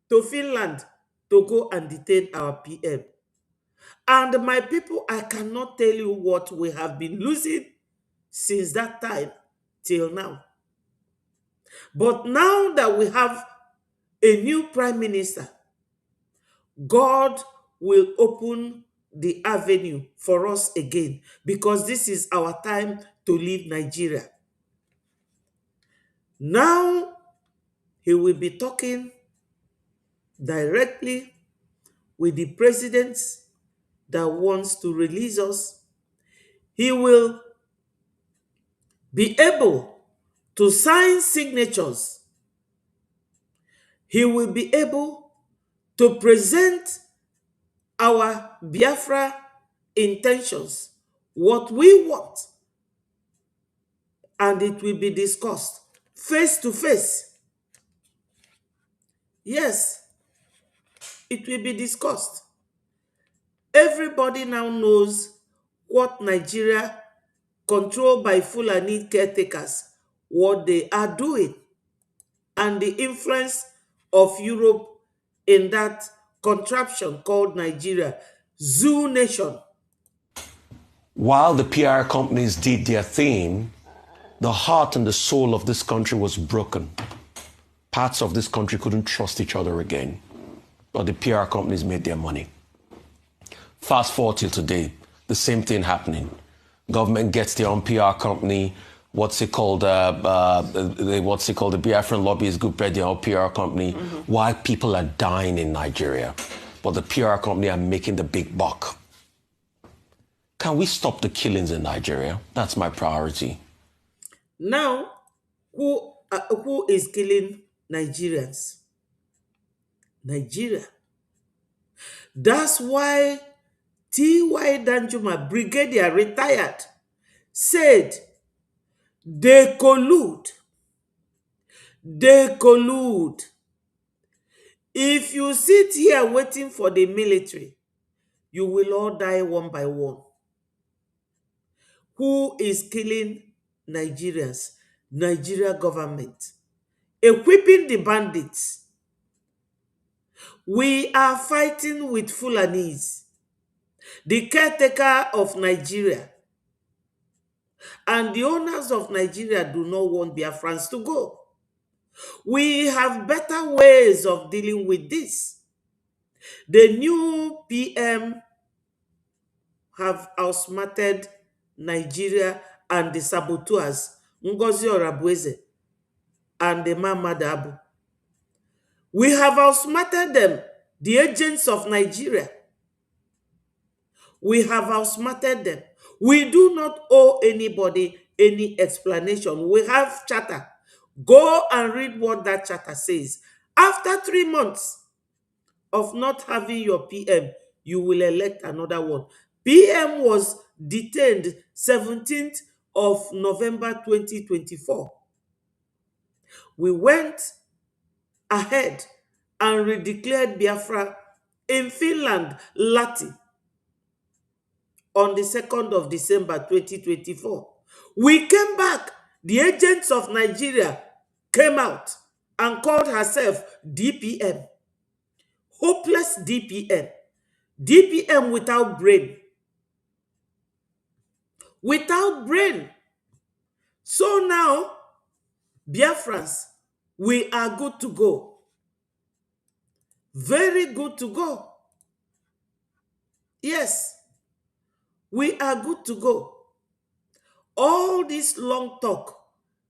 to Finland to go and detain our PM. And my people, I cannot tell you what we have been losing since that time till now. But now that we have a new prime minister, God will open the avenue for us again, because this is our time to leave Nigeria. Now, he will be talking directly with the president that wants to release us. He will be able to sign signatures. He will be able to present our Biafra intentions, what we want, and it will be discussed face to face. Yes, it will be discussed. Everybody now knows what Nigeria, controlled by Fulani caretakers, what they are doing, and the influence of Europe in that contraption called Nigeria, Zoo Nation. While the PR companies did their thing, the heart and the soul of this country was broken. Parts of this country couldn't trust each other again, but the PR companies made their money. Fast forward till today, the same thing happening. Government gets their own PR company. The Biafran lobbyist group get their own PR company. Why people are dying in Nigeria, but the PR company are making the big buck. Can we stop the killings in Nigeria? That's my priority. Now, who is killing Nigerians? Nigeria. That's why T.Y. Danjuma, brigadier, retired, said they collude. They collude. If you sit here waiting for the military, you will all die one by one. Who is killing Nigerians? Nigeria government. Equipping the bandits. We are fighting with Fulanis, the caretaker of Nigeria. And the owners of Nigeria do not want Biafrans to go. We have better ways of dealing with this. The new PM have outsmarted Nigeria and the saboteurs, Ngozi Orabueze and the Mama Dabu. We have outsmarted them, the agents of Nigeria. We have outsmarted them. We do not owe anybody any explanation. We have charter. Go and read what that charter says. After 3 months of not having your PM, you will elect another one. PM was detained 17th of November 2024. We went ahead and redeclared Biafra in Finland, Lati, on the 2nd of December 2024. We came back. The agents of Nigeria came out and called herself DPM. Hopeless DPM. DPM without brain. Without brain. So now, Biafrans, we are good to go. Very good to go. Yes, we are good to go. All this long talk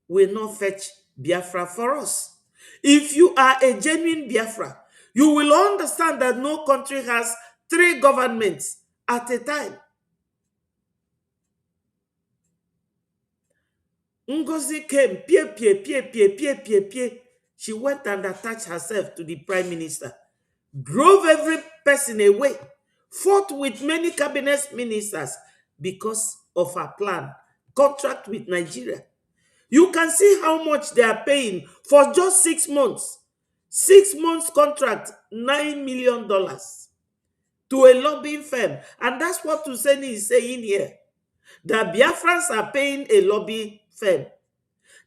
will not fetch Biafra for us. If you are a genuine Biafra, you will understand that no country has 3 governments at a time. Ngozi came, pie. She went and attached herself to the prime minister, drove every person away, fought with many cabinet ministers because of her plan, contract with Nigeria. You can see how much they are paying for just 6 months. 6 months contract, $9 million to a lobbying firm. And that's what Tuseni is saying here. The Biafrans are paying a lobbying firm.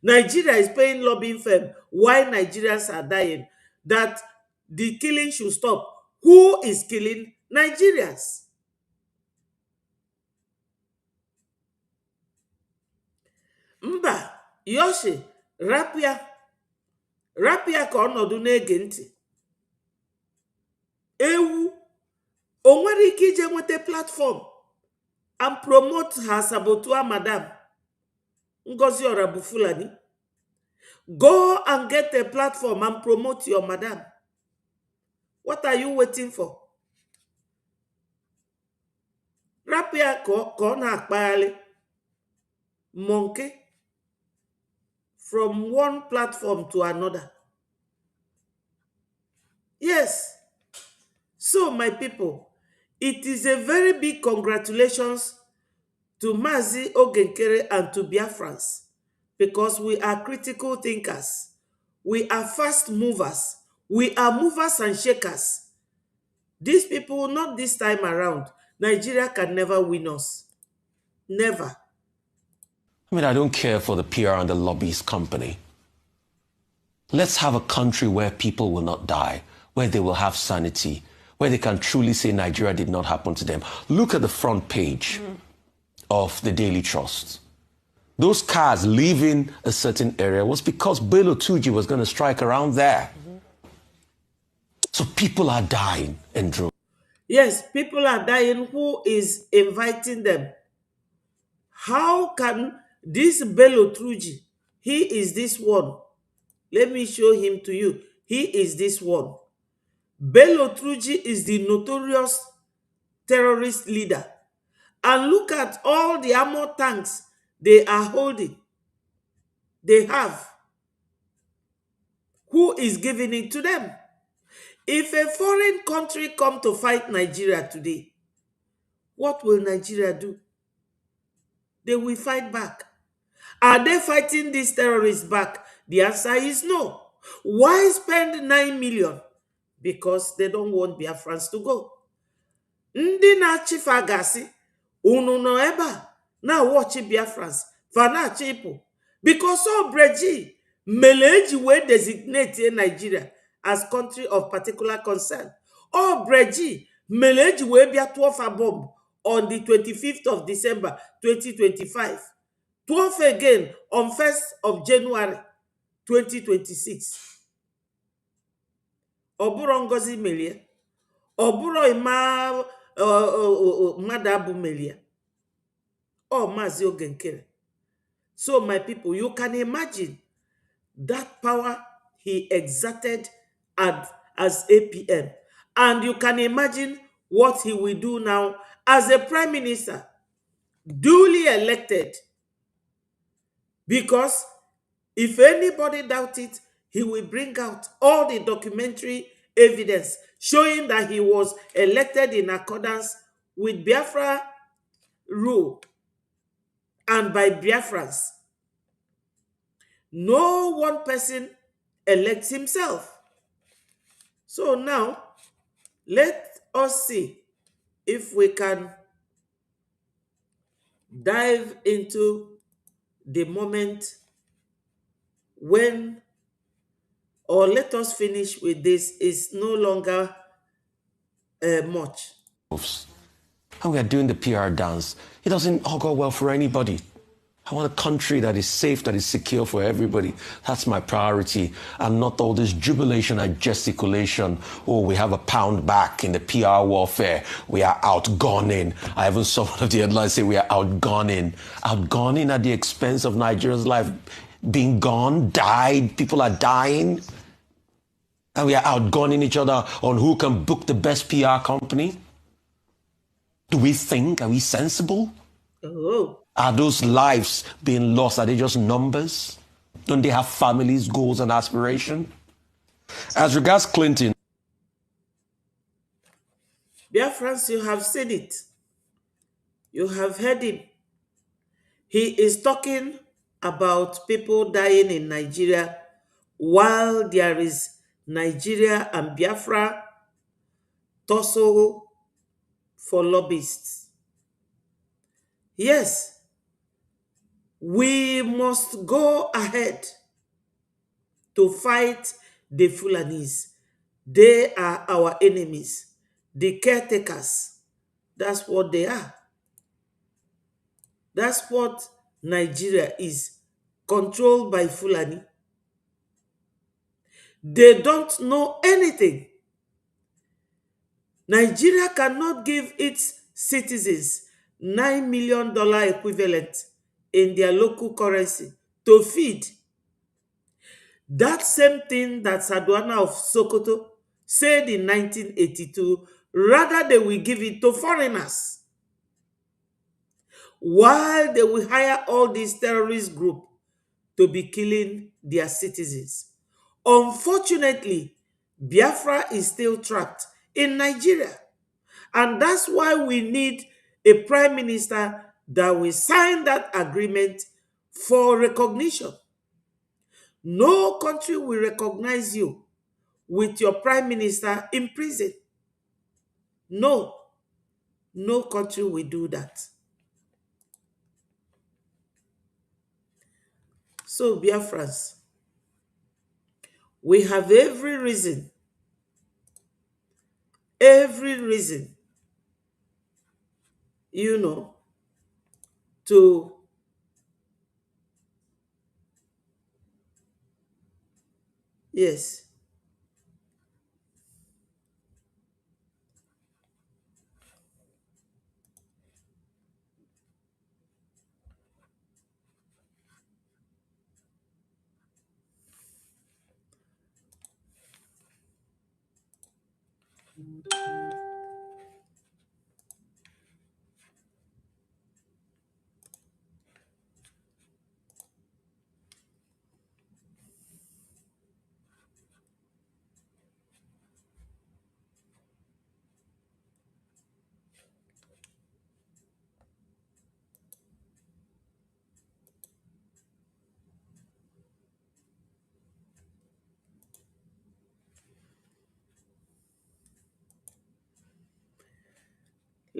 Nigeria is paying lobbying firm. Why Nigerians are dying? That the killing should stop. Who is killing Nigerians? Mba, Yoshi, Rapia ka ọnọdụ na-ege ntị. Ewu, o nwere ike ije nweta platform and promote her sabotua madam Ngozi Orabu Fulani. Go and get a platform and promote your madam. What are you waiting for? Rapia ka ọ na-akpaghalị monkey from one platform to another. Yes. So, my people, it is a very big congratulations to Mazi Oge Nkere and to Biafrans, because we are critical thinkers. We are fast movers. We are movers and shakers. These people, not this time around. Nigeria can never win us. Never. I mean, I don't care for the PR and the lobbyist company. Let's have a country where people will not die, where they will have sanity, where they can truly say Nigeria did not happen to them. Look at the front page of the Daily Trust. Those cars leaving a certain area was because Bello Tuji was going to strike around there. So people are dying in droves. Yes, people are dying. Who is inviting them? How can this Bello Tuji, he is this one. Let me show him to you. He is this one. Bello Tuji is the notorious terrorist leader. And look at all the armor tanks they are holding. They have. Who is giving it to them? If a foreign country come to fight Nigeria today, what will Nigeria do? They will fight back. Are they fighting these terrorists back? The answer is no. Why spend 9 million? Because they don't want Biafrans to go. Ndị na-achị fagasi, unu no eba, na watch Biafrans, fana chipu. Because so Brgie, Meleji we designate Nigeria as country of particular concern. Oh Brgie, Meleji we bia 12 bomb on the 25th of December 2025. 12 again on 1st of January 2026. Oburo Ngozi Melie. Oburo ima Madabu Melia. Oh, Mazi Oge Nkere. So, my people, you can imagine that power he exerted as APM. And you can imagine what he will do now as a prime minister, duly elected. Because if anybody doubt it, he will bring out all the documentary evidence showing that he was elected in accordance with Biafra rule and by Biafrans. No one person elects himself. So now, let us see if we can dive into the moment when, or let us finish with this, is no longer much. And we are doing the PR dance. It doesn't all go well for anybody. I want a country that is safe, that is secure for everybody. That's my priority. And not all this jubilation and gesticulation. Oh, we have a pound back in the PR warfare. We are outgunning. I even saw one of the headlines say we are outgunning. Outgunning at the expense of Nigeria's life. Being gone, died, people are dying. And we are outgunning each other on who can book the best PR company. Do we think? Are we sensible? Oh. Are those lives being lost? Are they just numbers? Don't they have families, goals, and aspiration? As regards Clinton, Biafrans, you have seen it. You have heard him. He is talking about people dying in Nigeria while there is Nigeria and Biafra tussle for lobbyists. Yes, we must go ahead to fight the Fulanis. They are our enemies, the caretakers. That's what they are. That's what Nigeria is, controlled by Fulani. They don't know anything. Nigeria cannot give its citizens $9 million equivalent in their local currency to feed. That same thing that Saduana of Sokoto said in 1982, rather they will give it to foreigners, while they will hire all these terrorist groups to be killing their citizens. Unfortunately, Biafra is still trapped in Nigeria. And that's why we need a prime minister that will sign that agreement for recognition. No country will recognize you with your prime minister in prison. No, no country will do that. So, Biafrans, we have every reason, you know, to yes.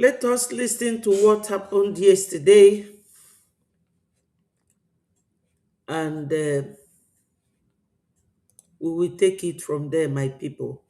Let us listen to what happened yesterday, and we will take it from there, my people.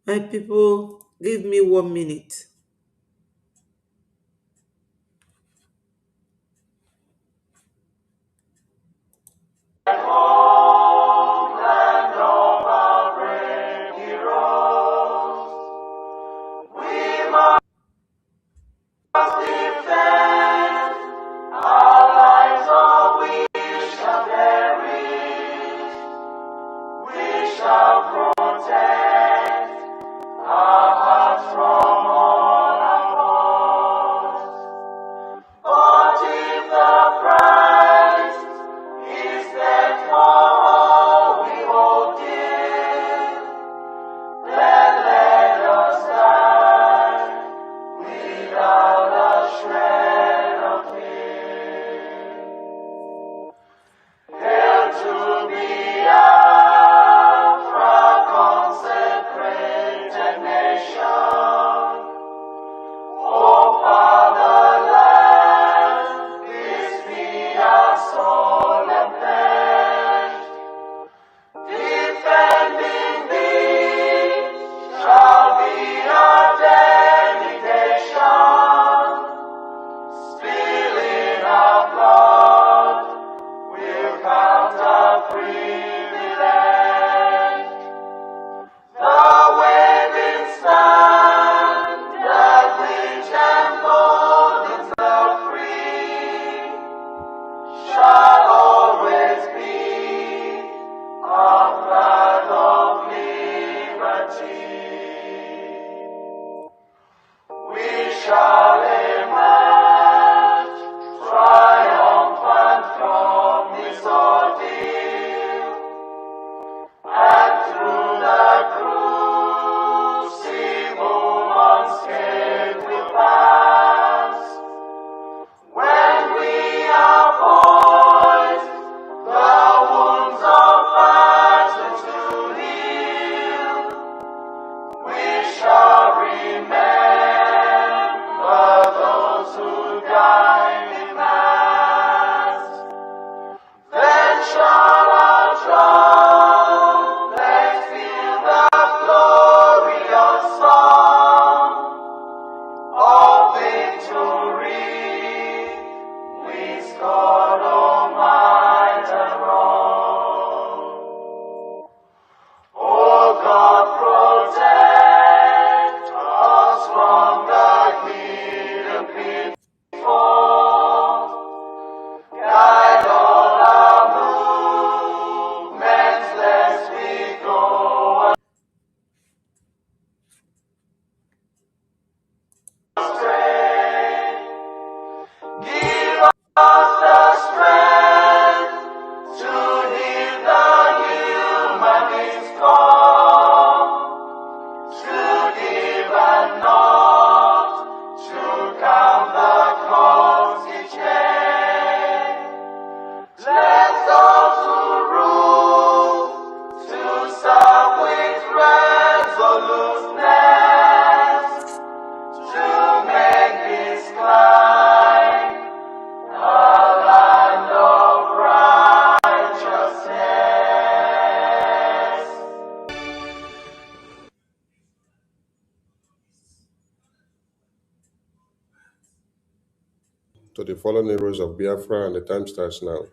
My people, give me 1 minute. To the fallen heroes of Biafra, and the time starts now.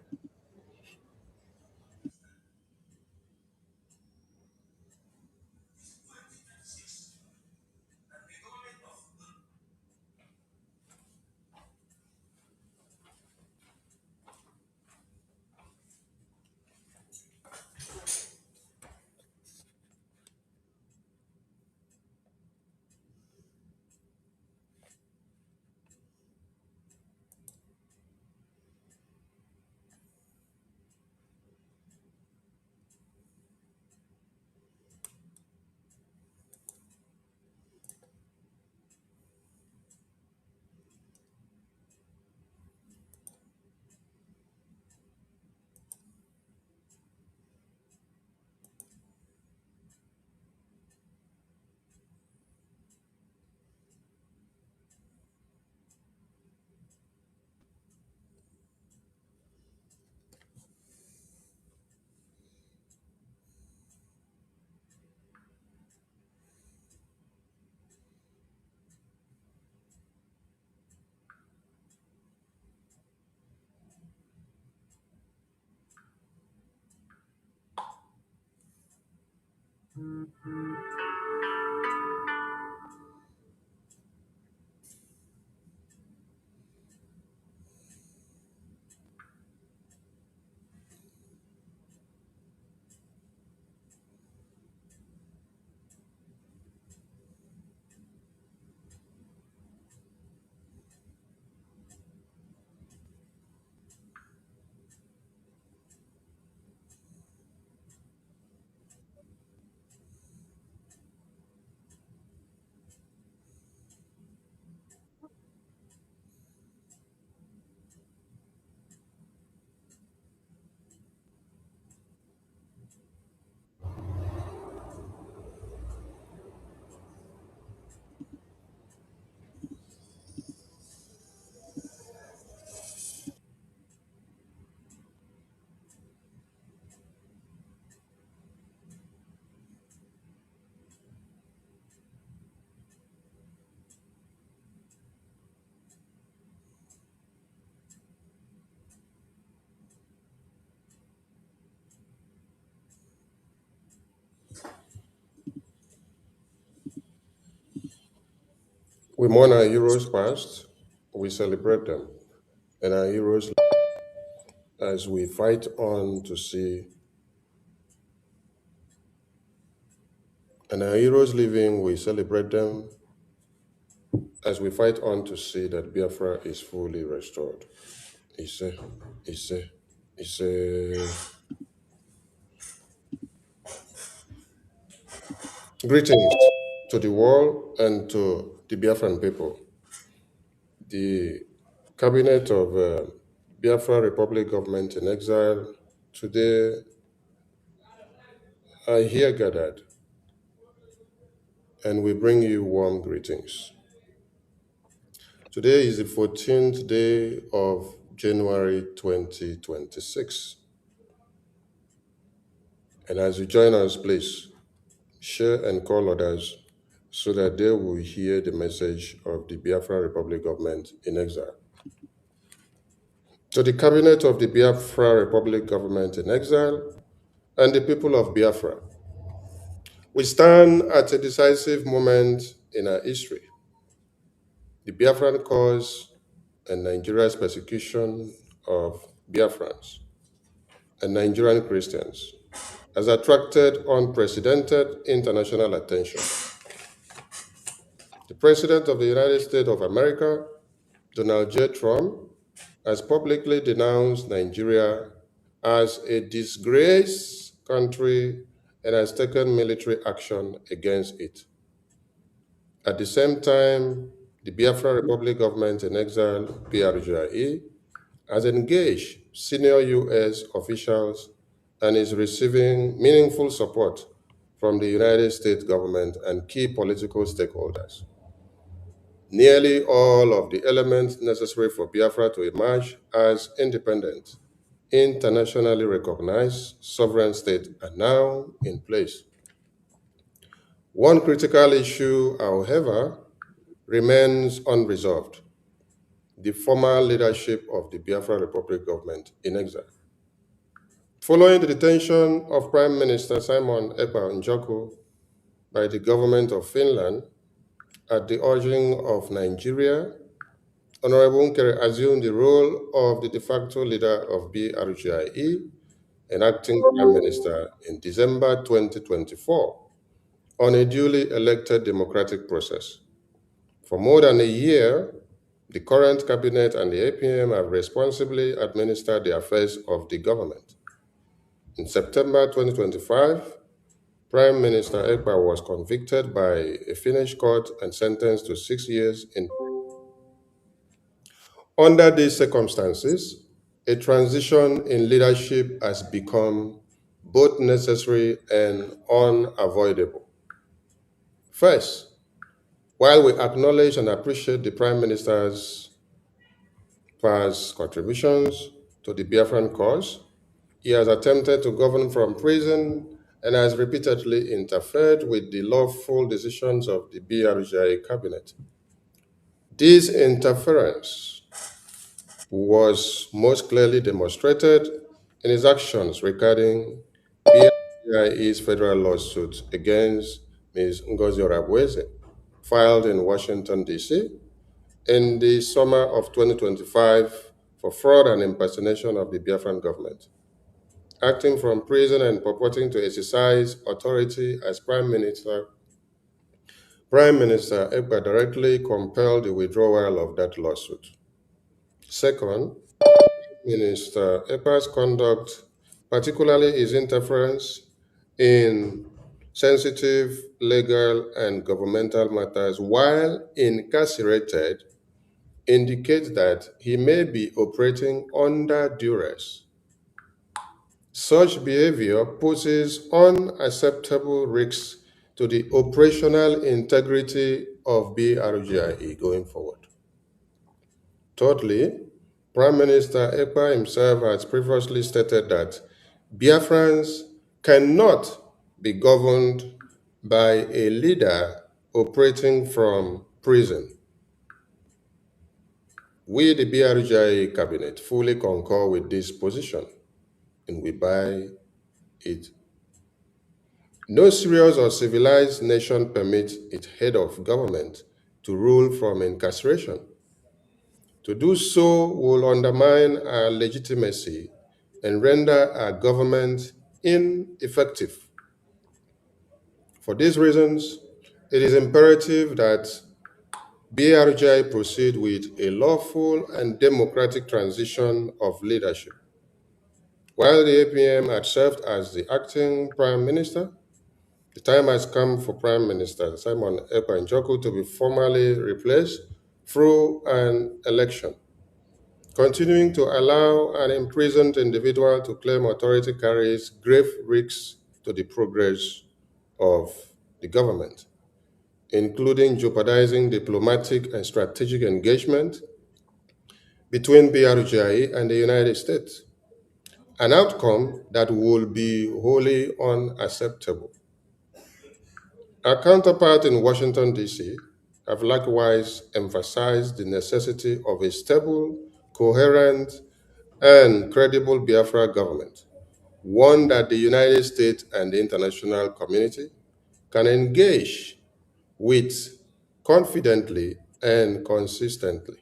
We mourn our heroes past, we celebrate them, and our heroes as we fight on to see And our heroes living, we celebrate them as we fight on to see that Biafra is fully restored. Ise, Ise, Ise. Greetings to the world and to the Biafran people. The cabinet of Biafra Republic government in exile today are here gathered, and we bring you warm greetings. Today is the 14th day of January 2026. And as you join us, please share and call others so that they will hear the message of the Biafra Republic government in exile. To the cabinet of the Biafra Republic government in exile and the people of Biafra, we stand at a decisive moment in our history. The Biafran cause and Nigeria's persecution of Biafrans and Nigerian Christians has attracted unprecedented international attention. The President of the United States of America, Donald J. Trump, has publicly denounced Nigeria as a disgrace country and has taken military action against it. At the same time, the Biafra Republic government in exile, BRGIE, has engaged senior U.S. officials and is receiving meaningful support from the United States government and key political stakeholders. Nearly all of the elements necessary for Biafra to emerge as independent, internationally recognized sovereign state are now in place. One critical issue, however, remains unresolved: the former leadership of the Biafra Republic government in exile. Following the detention of Prime Minister Simon Ekpa Njoku by the government of Finland at the urging of Nigeria, Honorable Nkere assumed the role of the de facto leader of BRGIE and acting Prime Minister in December 2024 on a duly elected democratic process. For more than a year, the current cabinet and the APM have responsibly administered the affairs of the government. In September 2025, Prime Minister Ekpa was convicted by a Finnish court and sentenced to 6 years in. Under these circumstances, a transition in leadership has become both necessary and unavoidable. First, while we acknowledge and appreciate the Prime Minister's past contributions to the Biafran cause, he has attempted to govern from prison and has repeatedly interfered with the lawful decisions of the BRGI cabinet. This interference was most clearly demonstrated in his actions regarding BRGI's federal lawsuit against Ms. Ngozi Orabueze, filed in Washington, D.C. in the summer of 2025 for fraud and impersonation of the Biafran government. Acting from prison and purporting to exercise authority as Prime Minister Ekpa directly compelled the withdrawal of that lawsuit. Second, Minister Ekpa's conduct, particularly his interference in sensitive legal and governmental matters while incarcerated, indicates that he may be operating under duress. Such behavior poses unacceptable risks to the operational integrity of BRGIE going forward. Thirdly, Prime Minister Ekpa himself has previously stated that Biafrans cannot be governed by a leader operating from prison. We, the BRGIE cabinet, fully concur with this position, and we buy it. No serious or civilized nation permits its head of government to rule from incarceration. To do so will undermine our legitimacy and render our government ineffective. For these reasons, it is imperative that BRGI proceed with a lawful and democratic transition of leadership. While the APM had served as the acting prime minister, the time has come for Prime Minister Simon Ekpa Njoku to be formally replaced through an election. Continuing to allow an imprisoned individual to claim authority carries grave risks to the progress of the government, including jeopardizing diplomatic and strategic engagement between BRGI and the United States, an outcome that will be wholly unacceptable. Our counterpart in Washington, D.C., have likewise emphasized the necessity of a stable, coherent, and credible Biafra government, one that the United States and the international community can engage with confidently and consistently.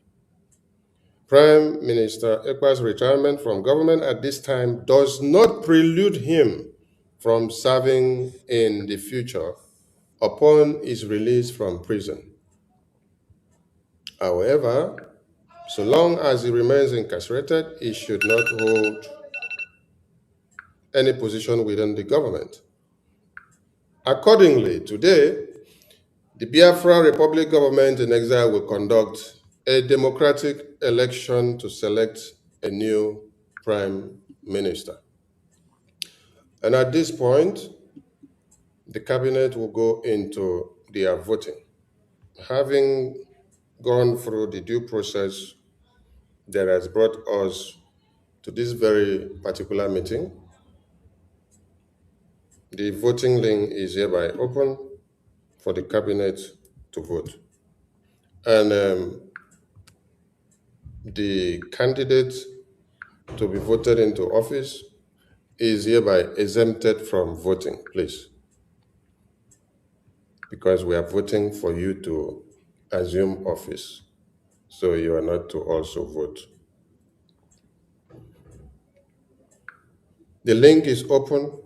Prime Minister Ekpa's retirement from government at this time does not prelude him from serving in the future upon his release from prison. However, so long as he remains incarcerated, he should not hold any position within the government. Accordingly, today, the Biafra Republic government in exile will conduct a democratic election to select a new prime minister. And at this point, the cabinet will go into their voting. Having gone through the due process that has brought us to this very particular meeting, the voting link is hereby open for the cabinet to vote. And the candidate to be voted into office is hereby exempted from voting, please, because we are voting for you to assume office, so you are not to also vote. The link is open.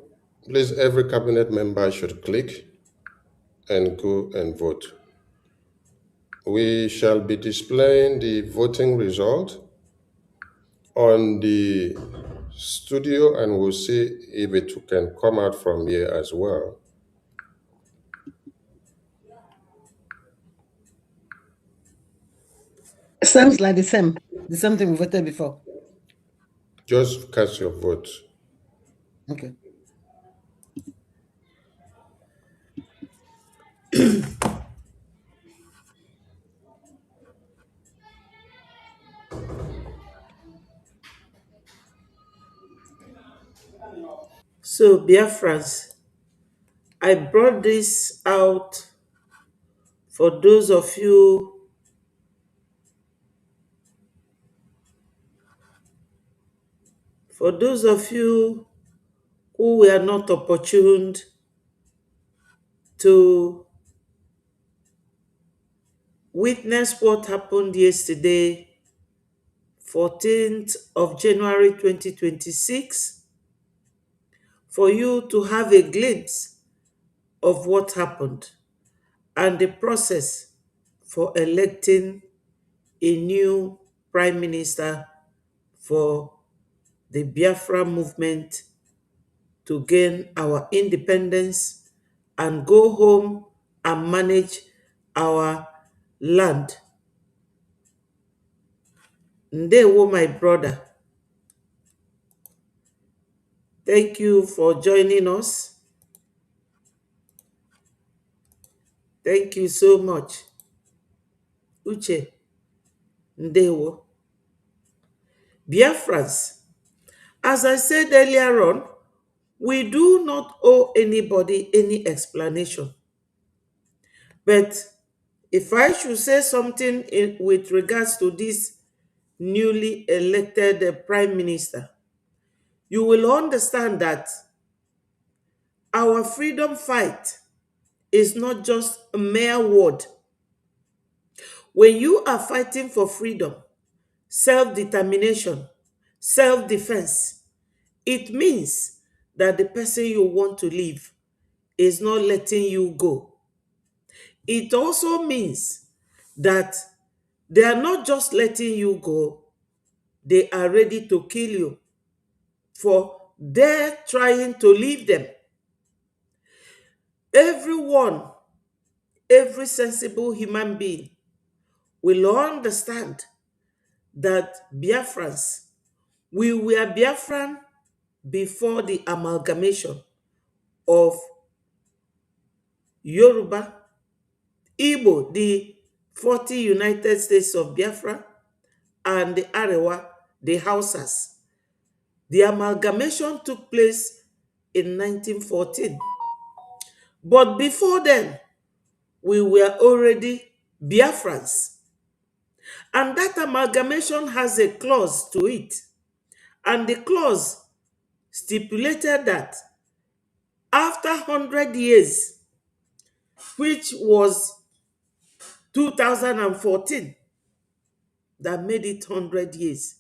Please, every cabinet member should click and go and vote. We shall be displaying the voting result on the studio, and we'll see if it can come out from here as well. Sounds like the same thing we voted before. Just cast your vote. Okay. So, Biafrans, I brought this out for those of you who were not opportuned to witness what happened yesterday, 14th of January 2026, for you to have a glimpse of what happened and the process for electing a new prime minister for the Biafra movement to gain our independence and go home and manage our land. Ndewo, my brother. Thank you for joining us. Thank you so much. Uche, Ndewo. Biafrans, as I said earlier on, we do not owe anybody any explanation. But if I should say something with regards to this newly elected prime minister, you will understand that our freedom fight is not just a mere word. When you are fighting for freedom, self-determination, self-defense, it means that the person you want to live is not letting you go. It also means that they are not just letting you go, they are ready to kill you for they're trying to leave them. Everyone, every sensible human being will understand that Biafrans, we were Biafran before the amalgamation of Yoruba, Igbo, the 40 United States of Biafra, and the Arewa, the Hausas. The amalgamation took place in 1914. But before then, we were already Biafrans. And that amalgamation has a clause to it. And the clause stipulated that after 100 years, which was 2014, that made it 100 years,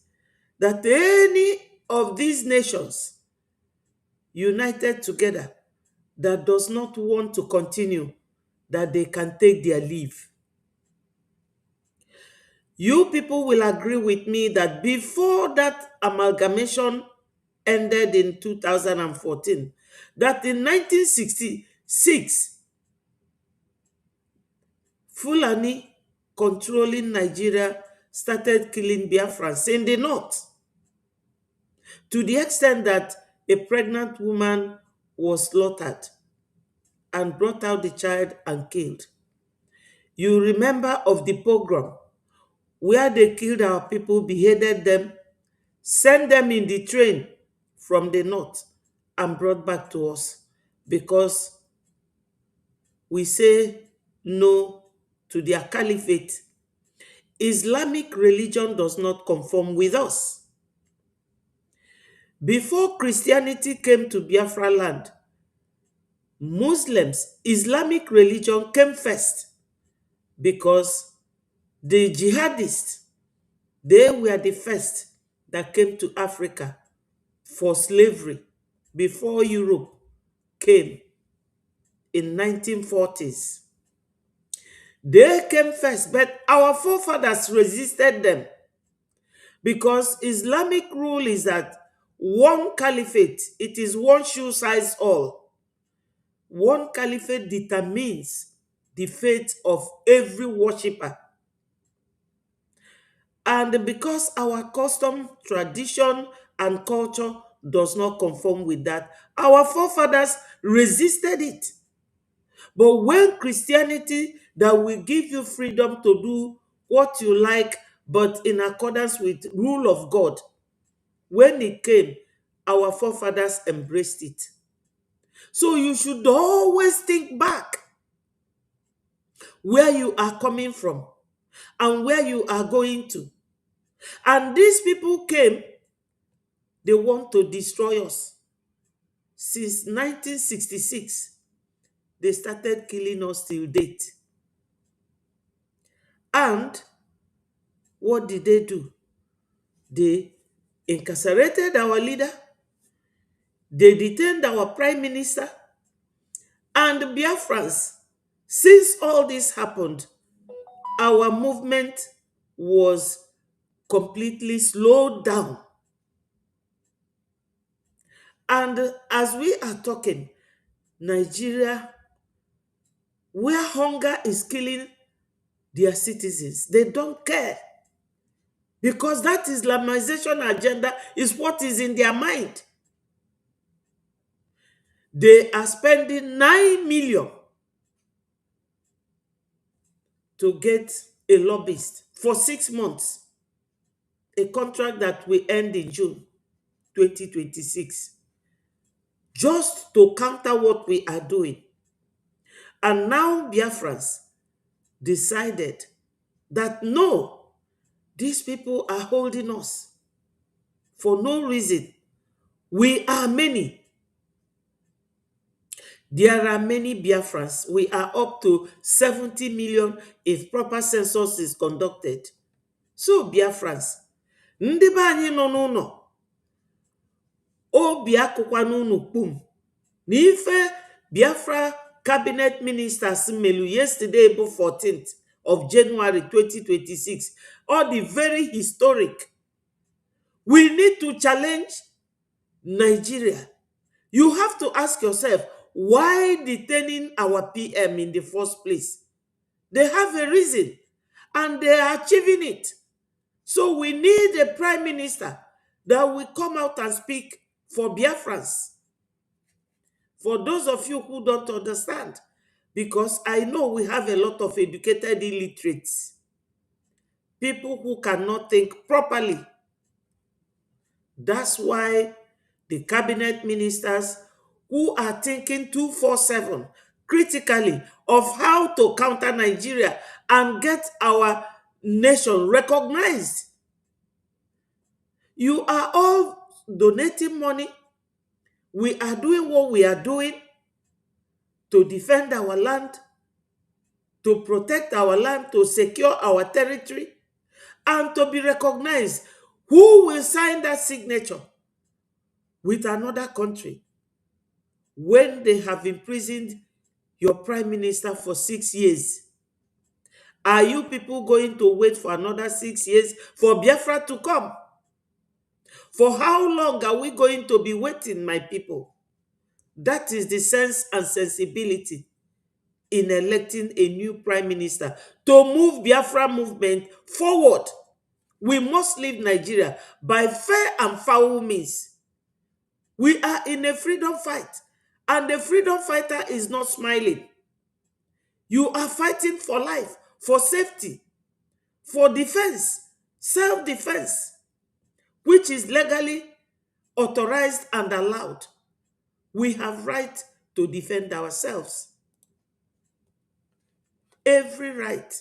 that any of these nations united together that does not want to continue, that they can take their leave. You people will agree with me that before that amalgamation ended in 2014, that in 1966, Fulani controlling Nigeria started killing Biafrans in the north, to the extent that a pregnant woman was slaughtered and brought out the child and killed. You remember of the pogrom where they killed our people, beheaded them, sent them in the train from the north and brought back to us because we say no to their caliphate. Islamic religion does not conform with us. Before Christianity came to Biafra land, Muslims, Islamic religion came first because the jihadists, they were the first that came to Africa for slavery before Europe came in 1940s. They came first, but our forefathers resisted them because Islamic rule is that one caliphate, it is one shoe size all. One caliphate determines the fate of every worshipper. And because our custom, tradition, and culture does not conform with that, our forefathers resisted it. But when Christianity that will give you freedom to do what you like, but in accordance with rule of God, when it came, our forefathers embraced it. So you should always think back where you are coming from and where you are going to. And these people came, they want to destroy us. Since 1966, they started killing us till date. And what did they do? They incarcerated our leader, they detained our prime minister, and the Biafrans. Since all this happened, our movement was completely slowed down. And as we are talking, Nigeria, where hunger is killing their citizens, they don't care. Because that Islamization agenda is what is in their mind. They are spending 9 million to get a lobbyist for 6 months, a contract that will end in June 2026, just to counter what we are doing. And now Biafrans decided that no, these people are holding us for no reason. We are many. There are many Biafrans. We are up to 70 million if proper census is conducted. So Biafrans, ndị be anyị nọ n'ụlọ, obi akụkwa n'ụnụ kpum, na ife Biafra cabinet minister Simelu yesterday, April 14th of January 2026, all the very historic. We need to challenge Nigeria. You have to ask yourself, why detaining our PM in the first place? They have a reason and they are achieving it. So we need a prime minister that will come out and speak for Biafrans. For those of you who don't understand, because I know we have a lot of educated illiterates, people who cannot think properly. That's why the cabinet ministers who are thinking 247 critically of how to counter Nigeria and get our nation recognized. You are all donating money. We are doing what we are doing to defend our land, to protect our land, to secure our territory, and to be recognized. Who will sign that signature with another country when they have imprisoned your prime minister for 6 years? Are you people going to wait for another 6 years for Biafra to come? For how long are we going to be waiting, my people? That is the sense and sensibility in electing a new prime minister to move Biafra movement forward. We must leave Nigeria by fair and foul means. We are in a freedom fight, and the freedom fighter is not smiling. You are fighting for life, for safety, for defense, self-defense, which is legally authorized and allowed. We have right to defend ourselves. Every right.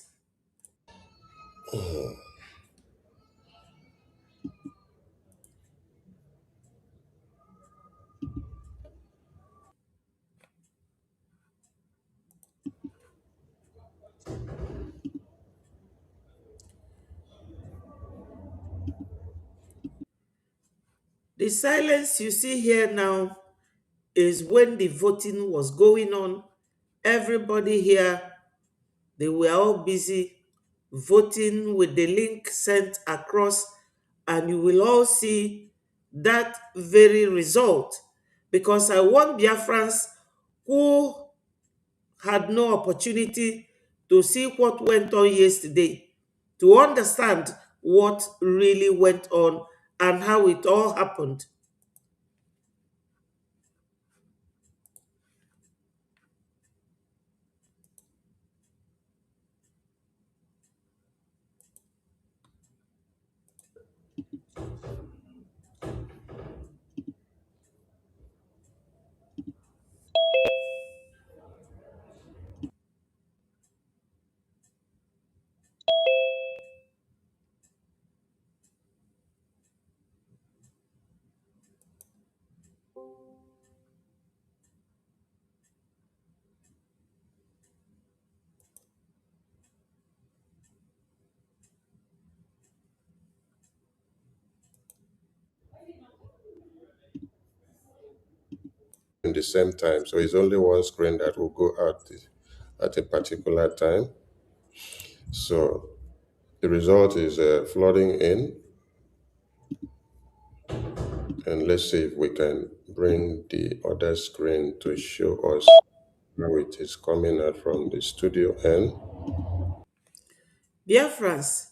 The silence you see here now is when the voting was going on. Everybody here, they were all busy voting with the link sent across, and you will all see that very result. Because I want Biafrans who had no opportunity to see what went on yesterday to understand what really went on and how it all happened. In the same time. So it's only one screen that will go out at a particular time. So the result is flooding in. And let's see if we can bring the other screen to show us how it is coming out from the studio end. Biafrans,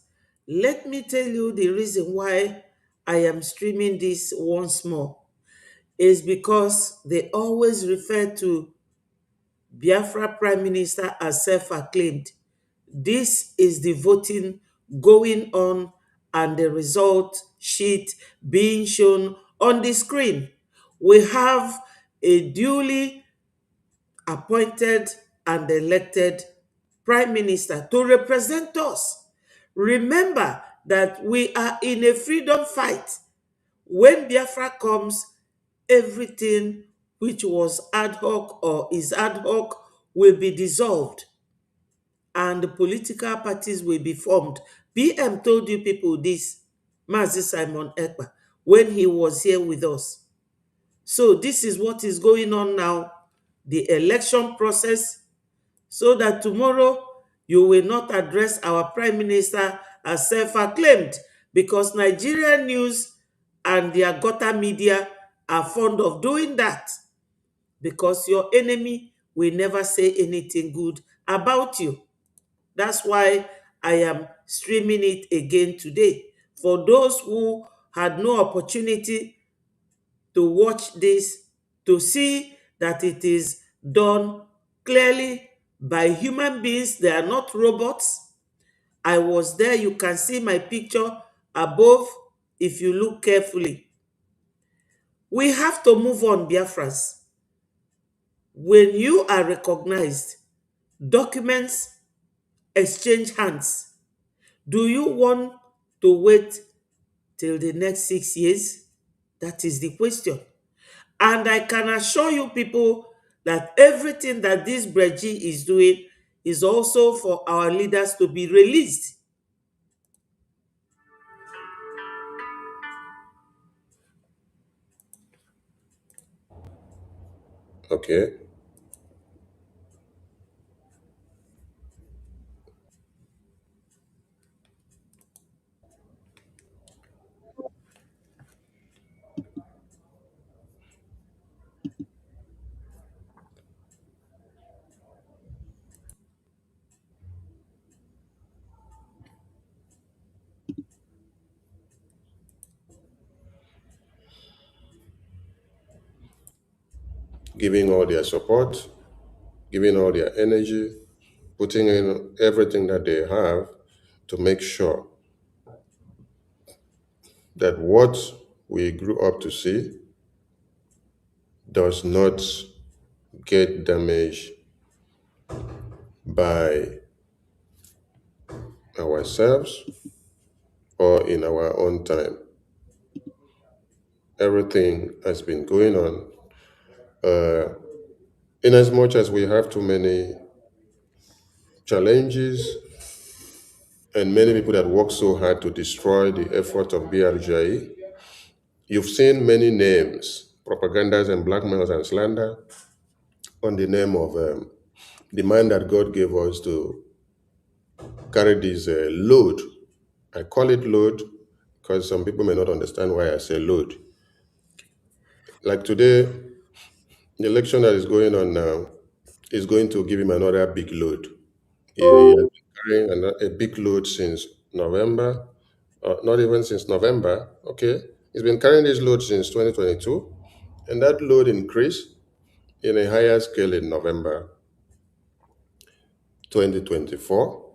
let me tell you the reason why I am streaming this once more is because they always refer to Biafra Prime Minister as self-acclaimed. This is the voting going on and the result sheet being shown on the screen. We have a duly appointed and elected prime minister to represent us. Remember that we are in a freedom fight. When Biafra comes, everything which was ad hoc or is ad hoc will be dissolved and the political parties will be formed. PM told you people this, Mazi Simon Ekpa, when he was here with us. So this is what is going on now the election process so that tomorrow you will not address our Prime Minister as self-acclaimed, because Nigerian news and their gutter media are fond of doing that, because your enemy will never say anything good about you. That's why I am streaming it again today. For those who had no opportunity to watch this, to see that it is done clearly by human beings, they are not robots. I was there, you can see my picture above if you look carefully. We have to move on, Biafrans. When you are recognized, documents exchange hands. Do you want to wait till the next 6 years? That is the question. And I can assure you people that everything that this Brgie is doing is also for our leaders to be released. Okay. Giving all their support, giving all their energy, putting in everything that they have to make sure that what we grew up to see does not get damaged by ourselves or in our own time. Everything has been going on. In as much as we have too many challenges and many people that work so hard to destroy the effort of BRGI, you've seen many names, propagandas and blackmails and slander on the name of the man that God gave us to carry this load. I call it load because some people may not understand why I say load. Like today, the election that is going on now is going to give him another big load. He has been carrying a big load since November, not even since November. Okay, he's been carrying this load since 2022, and that load increased in a higher scale in November 2024.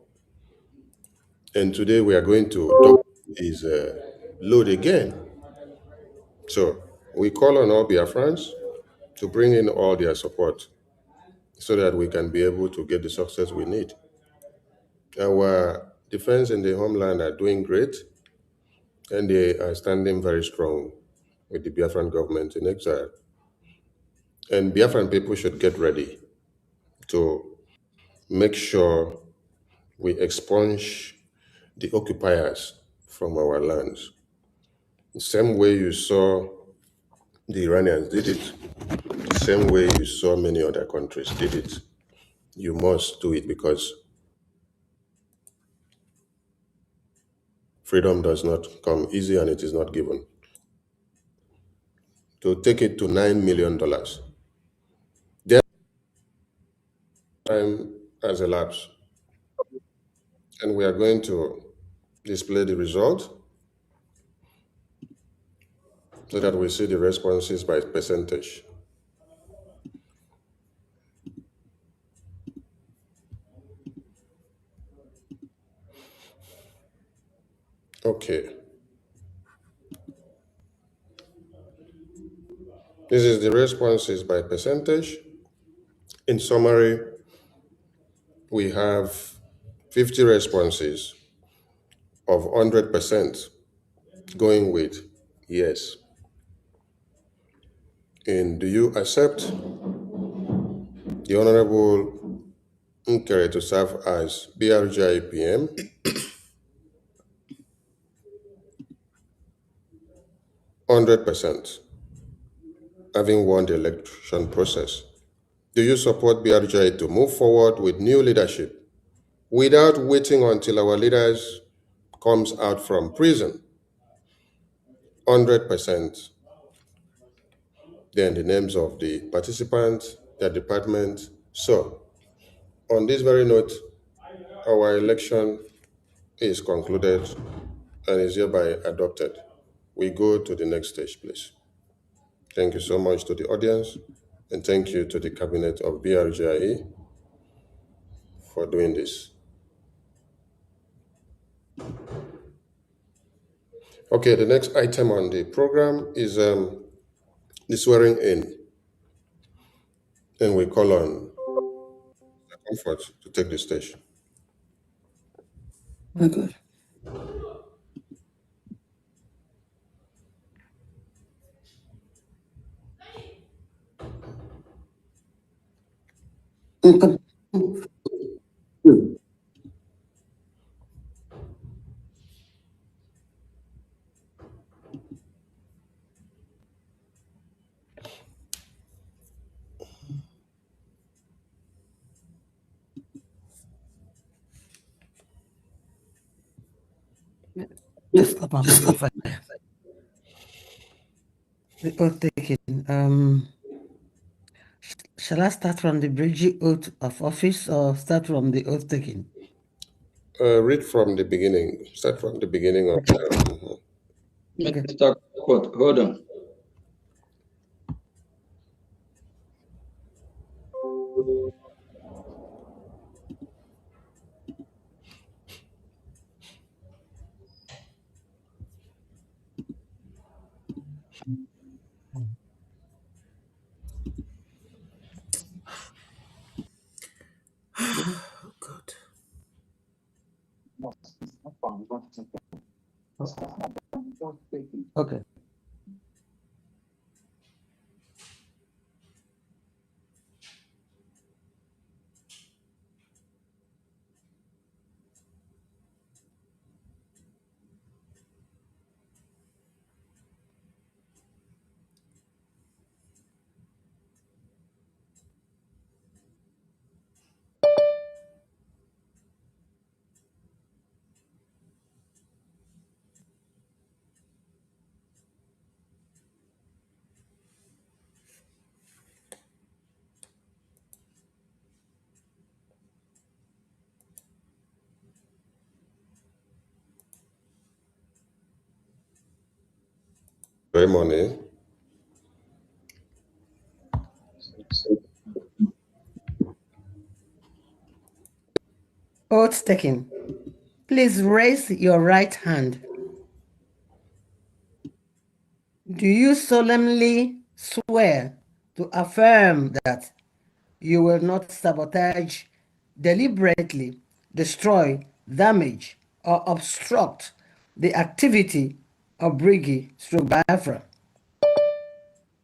And today we are going to double his load again. So we call on all Biafrans to bring in all their support so that we can be able to get the success we need. Our defense in the homeland are doing great, and they are standing very strong with the Biafran government in exile. And Biafran people should get ready to make sure we expunge the occupiers from our lands. The same way you saw the Iranians did it, the same way you saw many other countries did it. You must do it because freedom does not come easy and it is not given. To take it to $9 million. Their time has elapsed, and we are going to display the result so that we see the responses by percentage. Okay. This is the responses by percentage. In summary, we have 50 responses of 100% going with yes. And do you accept the Honorable Nkere to serve as BRGI PM? 100%, having won the election process. Do you support BRGI to move forward with new leadership without waiting until our leaders comes out from prison? 100%. Then the names of the participants, their department. So, on this very note, our election is concluded and is hereby adopted. We go to the next stage, please. Thank you so much to the audience, and thank you to the cabinet of BRGIE for doing this. Okay, the next item on the program is the swearing in. And we call on Comfort to take the stage. Oh, good. Okay. Just stop on the oath taking. Shall I start from the Brgie oath of office or start from the oath taking? Read from the beginning. Start from the beginning of the. Okay. Mr. Court, hold on. Oh, God. Okay. Ceremony. Oath taking. Please raise your right hand. Do you solemnly swear to affirm that you will not sabotage, deliberately destroy, damage, or obstruct the activity of Brgie through Biafra?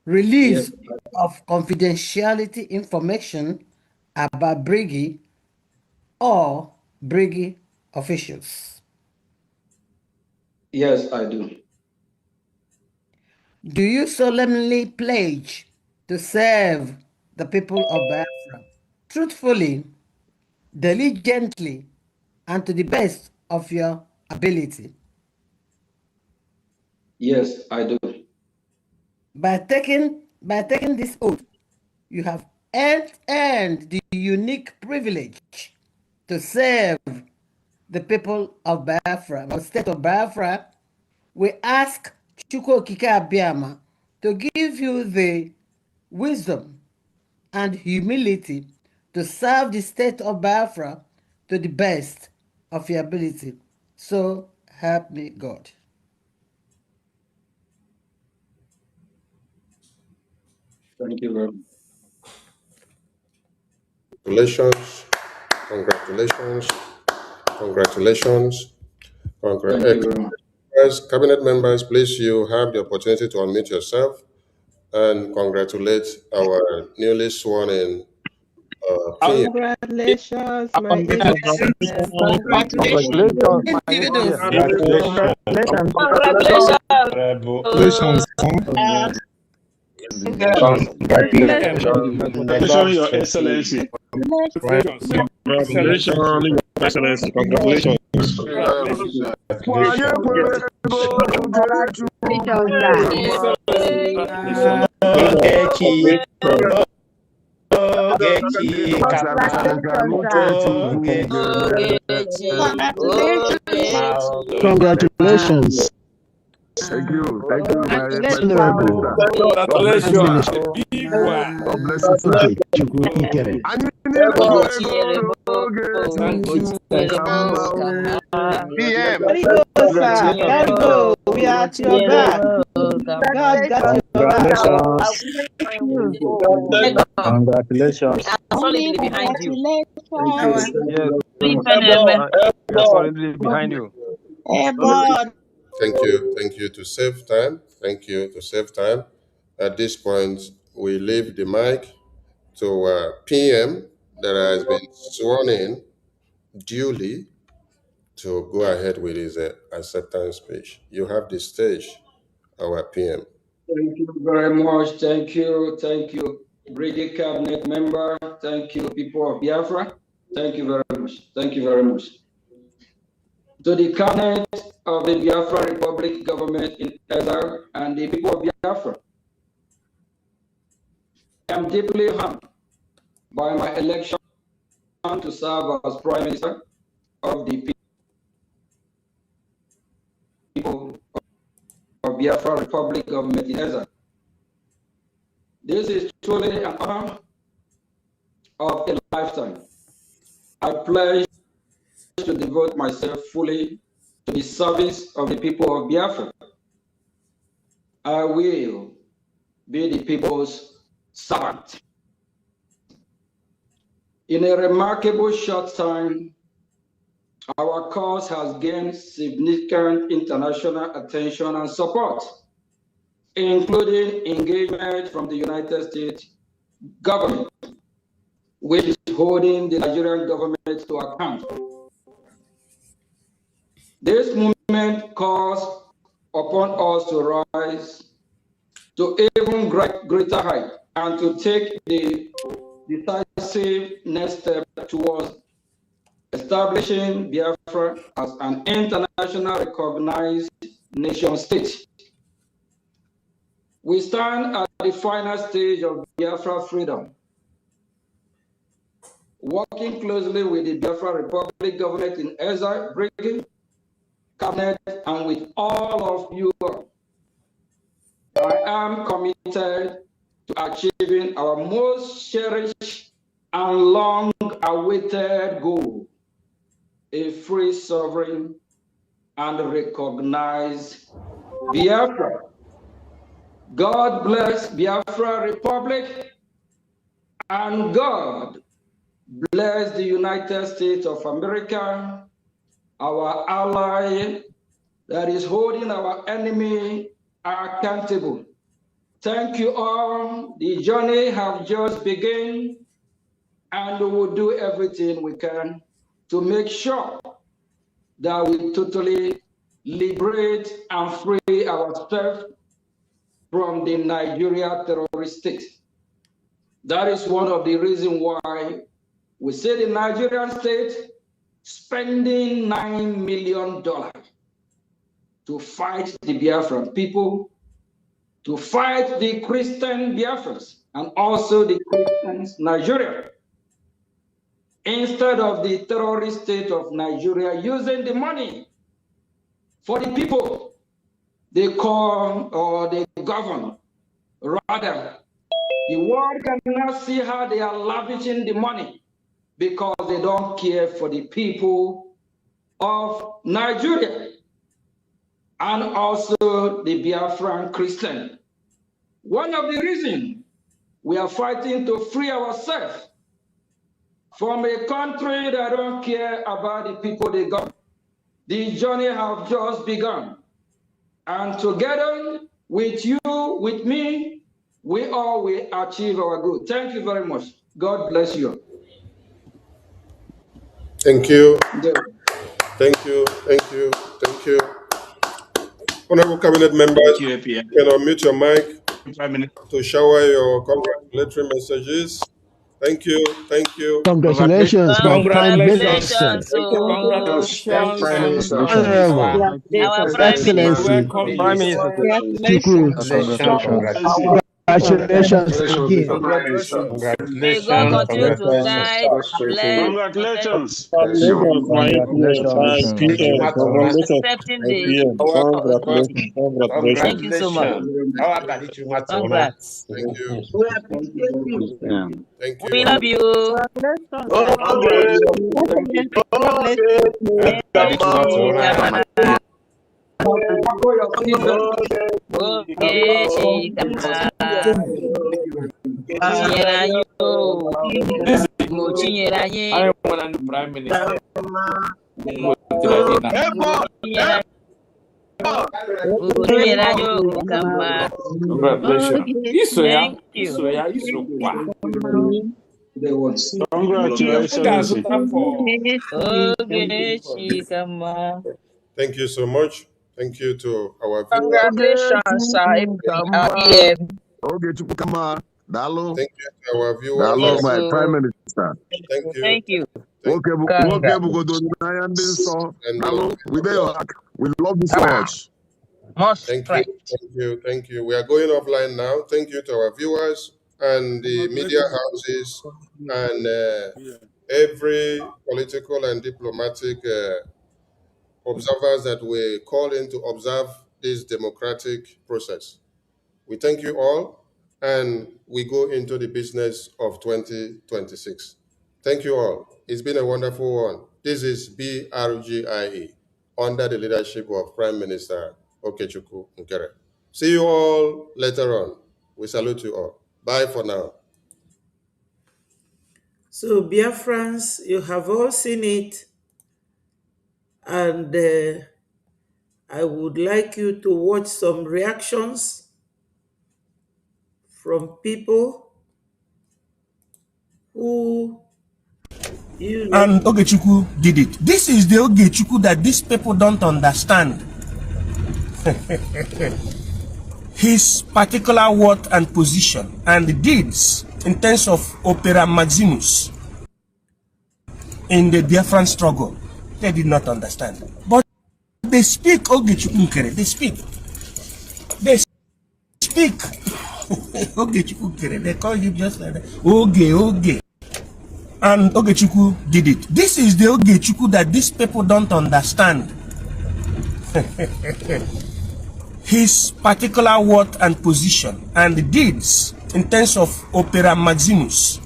Release of confidentiality information about Brgie or Brgie officials. Yes, I do. Do you solemnly pledge to serve the people of Biafra truthfully, diligently, and to the best of your ability? Yes, I do. By taking this oath, you have earned the unique privilege to serve the people of Biafra, the state of Biafra. We ask Chukwu Okike Abiama to give you the wisdom and humility to serve the state of Biafra to the best of your ability. So help me God. Thank you very much. Congratulations. Congratulations. Congratulations. Thank you very much. Cabinet members, please, you have the opportunity to unmute yourself and congratulate our newly sworn in king. Congratulations, my Igbo. Congratulations, my Individuals. Congratulations. Congratulations. Congratulations. Congratulations, Your Excellency. Congratulations, Your Excellency. Congratulations. Congratulations. Thank you very much. Honorable Congratulations. God bless you, sir. Oge Nkere. PM. Gotta go, sir. Gotta go. We are at your back. God got your back. Congratulations. Solidly behind you. Yes, we are solidly behind you. Thank you to save time. Thank you to save time. At this point, we leave the mic to PM that has been sworn in duly to go ahead with his acceptance speech. You have the stage, our PM. Thank you very much. Thank you. Thank you, Brgie cabinet member. Thank you, people of Biafra. Thank you very much. Thank you very much. To the cabinet of the Biafra Republic government in exile and the people of Biafra, I am deeply harmed by my election to serve as Prime Minister of the people of Biafra Republic government in exile. This is truly an honor of a lifetime. I pledge to devote myself fully to the service of the people of Biafra. I will be the people's servant. In a remarkable short time, our cause has gained significant international attention and support, including engagement from the United States government, which is holding the Nigerian government to account. This movement calls upon us to rise to even greater height and to take the decisive next step towards establishing Biafra as an internationally recognized nation state. We stand at the final stage of Biafra freedom, working closely with the Biafra Republic government in exile, Brgie, cabinet, and with all of you. I am committed to achieving our most cherished and long-awaited goal, a free, sovereign, and recognized Biafra. God bless Biafra Republic, and God bless the United States of America, our ally that is holding our enemy accountable. Thank you all. The journey has just begun, and we will do everything we can to make sure that we totally liberate and free ourselves from the Nigeria terrorist state. That is one of the reasons why we see the Nigerian state spending $9 million to fight the Biafran people, to fight the Christian Biafrans, and also the Christians Nigeria, instead of the terrorist state of Nigeria using the money for the people they call or they govern. Rather, the world cannot see how they are lavishing the money because they don't care for the people of Nigeria and also the Biafran Christian. One of the reasons we are fighting to free ourselves from a country that don't care about the people they got. The journey has just begun. And together with you, with me, we all will achieve our goal. Thank you very much. God bless you. Thank you. Thank you. Thank you. Thank you. Honorable Cabinet members, Thank you, can unmute your mic Prime Minister. to shower your congratulatory messages. Thank you. Thank you. Congratulations, my Prime Minister. Congratulations, oh, Thank Prime you. Minister. Honorable, our His Prime Minister. Excellency, Prime Minister. Chukwu. Congratulations. Congratulations again. Congratulations. May God continue to Congratulations. guide, bless, protect, Congratulations. Bless you. Congratulations. PM. Congratulations. accepting the PM. authority. Congratulations. Congratulations. Thank you so much. Congrats. Thank you. Yeah. Thank you. We love you. Oge Chikama. Chinyere anyị o. Igbo chinyere anyị. Igbo chinyere anyị o ka mma. Thank you. Congratulations. Oge Chikama. Thank you so much. Thank you to our viewers. Congratulations, PM. Oge Chukwu. Dalo. Thank you to our viewers. Dalo, my Prime Minister. Thank you. Thank you. We love you so much. Thank you. Thank you. Thank you. We are going offline now. Thank you to our viewers and the media houses and every political and diplomatic observers that we call in to observe this democratic process. We thank you all, and we go into the business of 2026. Thank you all. It's been a wonderful one. This is Brgie under the leadership of Prime Minister Okechukwu Nkere. See you all later on. We salute you all. Bye for now. So, Biafrans, you have all seen it, and I would like you to watch some reactions from people who and Ogechukwu did it. This is the Ogechukwu that these people don't understand. His particular worth and position and deeds in terms of Opera Maximus in the Biafran struggle, they did not understand. But they speak Ogechukwu Nkere. They speak. Ogechukwu Nkere. They call him just like that. Oge. And Ogechukwu did it. This is the Ogechukwu that these people don't understand. His particular worth and position and deeds in terms of Opera Maximus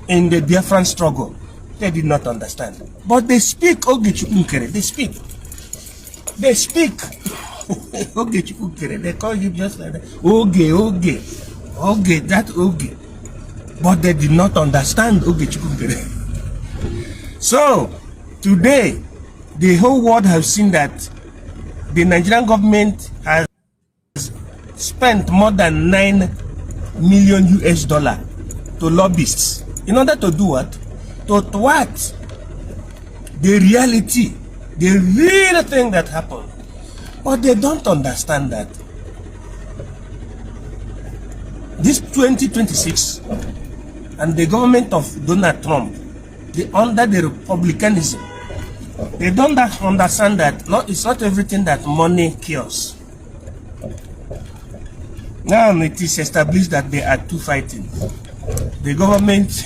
in the Biafran struggle, they did not understand. But they speak Ogechukwu Nkere. They speak. Ogechukwu Nkere. They call him just like that. Oge, that Oge. But they did not understand Ogechukwu Nkere. So, today, the whole world has seen that the Nigerian government has spent more than $9 million to lobbyists in order to do what? To thwart the reality, the real thing that happened. But they don't understand that this 2026 and the government of Donald Trump, under the Republicanism, they don't understand that it's not everything that money cures. Now it is established that they are two fighting. The government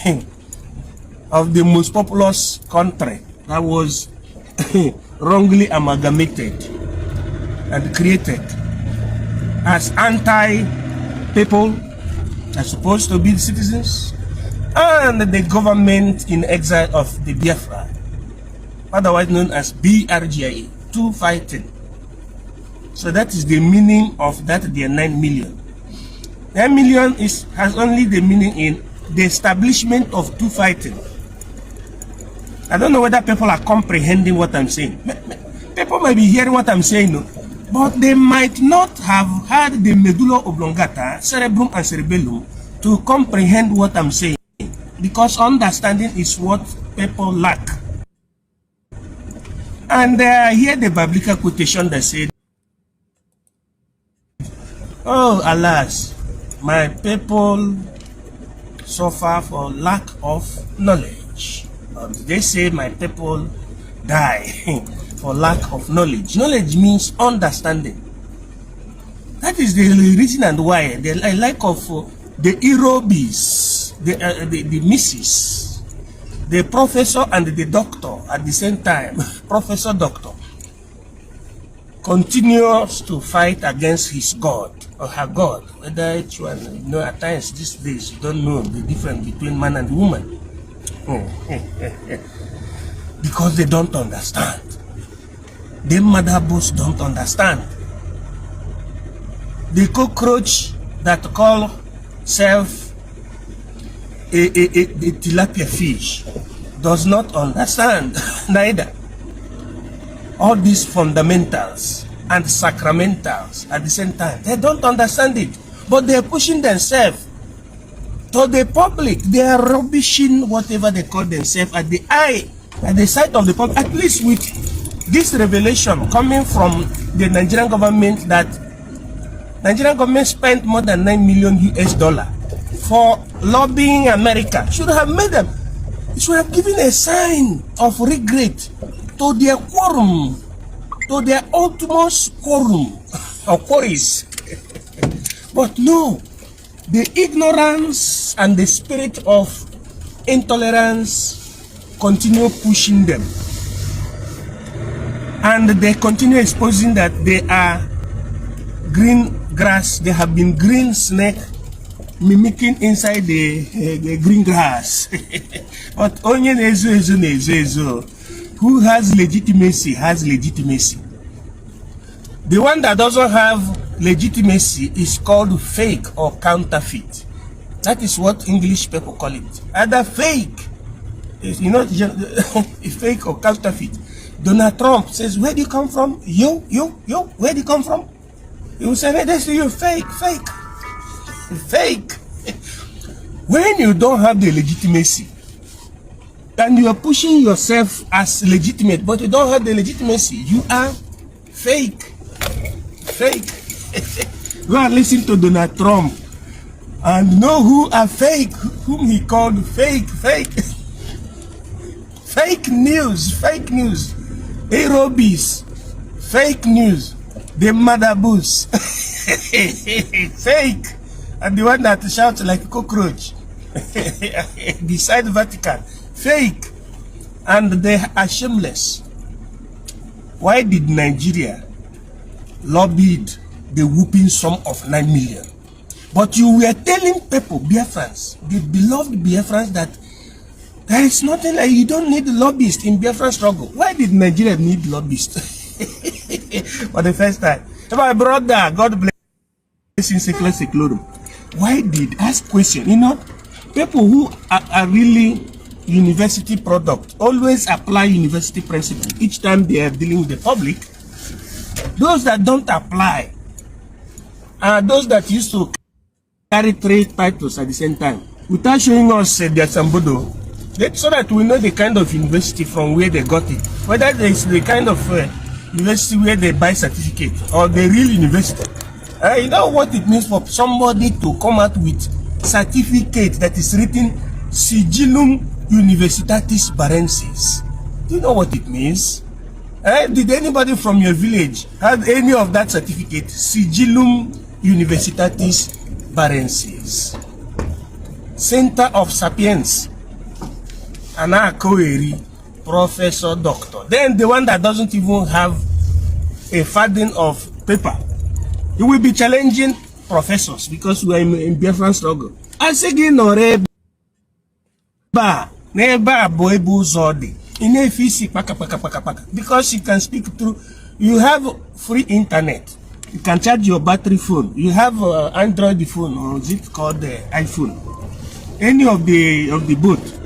of the most populous country that was wrongly amalgamated and created as anti-people are supposed to be citizens, and the government in exile of the Biafra, otherwise known as Brgie, two fighting. So that is the meaning of that, their 9 million. 9 million has only the meaning in the establishment of two fighting. I don't know whether people are comprehending what I'm saying. People might be hearing what I'm saying, but they might not have had the medulla oblongata, cerebrum and cerebellum to comprehend what I'm saying, because understanding is what people lack. And here the biblical quotation that said, "Oh, alas, My people suffer for lack of knowledge. They say my people die for lack of knowledge. Knowledge means understanding. That is the reason and why the lack of the Irobis, the missus, the professor and the doctor at the same time, professor doctor, continues to fight against his God or her God. Whether it's one, at times these days you don't know the difference between man and woman. Because they don't understand. The madhabos don't understand. The cockroach that call self a tilapia fish does not understand neither. All these fundamentals and sacramentals at the same time, they don't understand it, but they're pushing themselves to the public. They are rubbishing whatever they call themselves at the sight of the public, at least with this revelation coming from the Nigerian government that Nigerian government spent more than $9 million for lobbying America. Should have made them, should have given a sign of regret to their quorum, to their utmost quorum or quarries. But no, the ignorance and the spirit of intolerance continue pushing them. And they continue exposing that they are green grass. They have been green snake mimicking inside the green grass. But only who has legitimacy has legitimacy. The one that doesn't have legitimacy is called fake or counterfeit. That is what English people call it. Either fake, you know, fake or counterfeit. Donald Trump says, "Where do you come from? You, where do you come from?" You say, "Hey, that's you, fake. When you don't have the legitimacy, and you are pushing yourself as legitimate, but you don't have the legitimacy, you are fake. Go and listen to Donald Trump and know who are fake, whom he called fake. Fake news, Aerobis, fake news, the madabus, fake, and the one that shouts like a cockroach beside Vatican, fake, and they are shameless. Why did Nigeria lobby the whooping sum of 9 million? But you were telling people, Biafrans, the beloved Biafrans, that there is nothing like, you don't need lobbyists in Biafran struggle. Why did Nigeria need lobbyists? For the first time. My brother, God bless in seclusion. Why did, ask question, you know, people who are really university product always apply university principle each time they are dealing with the public. Those that don't apply are those that used to carry 3 titles at the same time without showing us their sambodo, so that we know the kind of university from where they got it, whether it's the kind of university where they buy certificate or the real university. You know what it means for somebody to come out with certificate that is written Sigillum Universitatis Barensis. Do you know what it means? Did anybody from your village have any of that certificate? Sigillum Universitatis Barensis. Center of Sapiens. Anakoeri, professor, doctor. Then the one that doesn't even have a farthing of paper, you will be challenging professors because we are in Biafran struggle. I say, never boy zodi. Because you can speak through, you have free internet, you can charge your battery phone, you have Android phone, or is it called the iPhone, any of the both,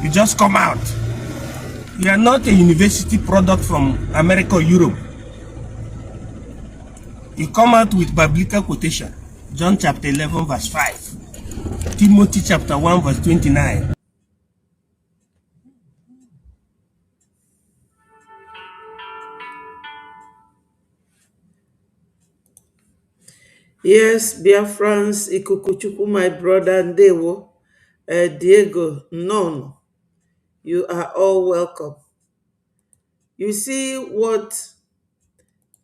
you just come out. You are not a university product from America or Europe. You come out with biblical quotation, John chapter 11 verse 5, Timothy chapter 1 verse 29. Yes, Biafrans, Ikukuchuku, my brother, Ndewo, Diego, none. You are all welcome. You see what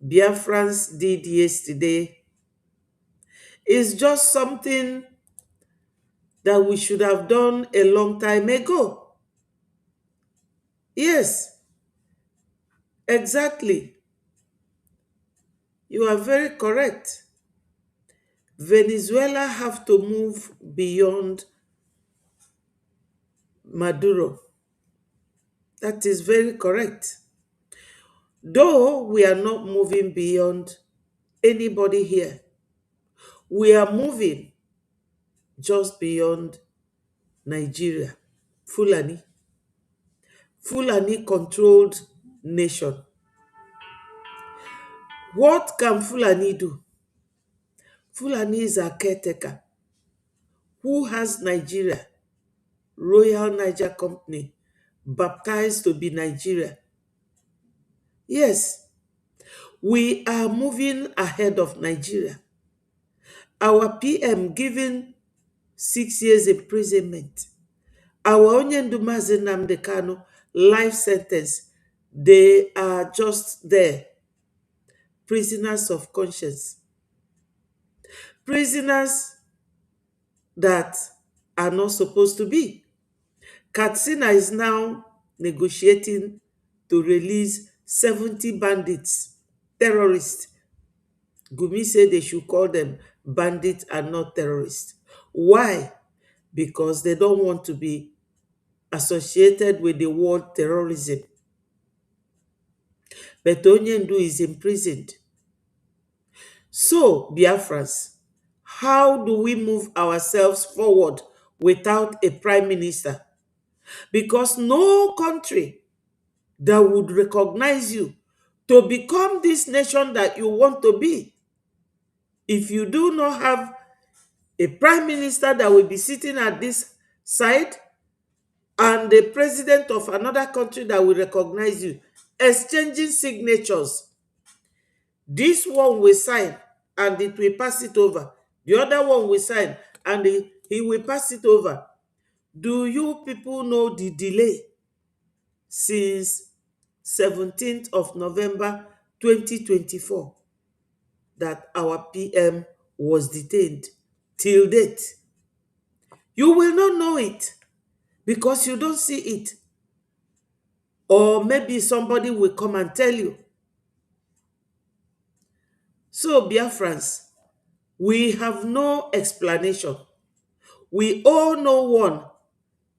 Biafrans did yesterday is just something that we should have done a long time ago. Yes, exactly. You are very correct. Venezuela have to move beyond Maduro. That is very correct. Though we are not moving beyond anybody here, we are moving just beyond Nigeria. Fulani. Fulani controlled nation. What can Fulani do? Fulani is a caretaker who has Nigeria, Royal Niger Company, baptized to be Nigeria. Yes, we are moving ahead of Nigeria. Our PM given 6 years imprisonment. Our Onyendu Mazi Nnamdi Kanu life sentence. They are just there, prisoners of conscience. Prisoners that are not supposed to be. Katsina is now negotiating to release 70 bandits, terrorists. Gumi said they should call them bandits and not terrorists. Why? Because they don't want to be associated with the word terrorism. But Onyendu is imprisoned. So, Biafrans, how do we move ourselves forward without a prime minister? Because no country that would recognize you to become this nation that you want to be, if you do not have a prime minister that will be sitting at this side and the president of another country that will recognize you, exchanging signatures, this one will sign and it will pass it over. The other one will sign and he will pass it over. Do you people know the delay since 17th of November 2024 that our PM was detained till date? You will not know it because you don't see it. Or maybe somebody will come and tell you. So, Biafrans, we have no explanation. We all no want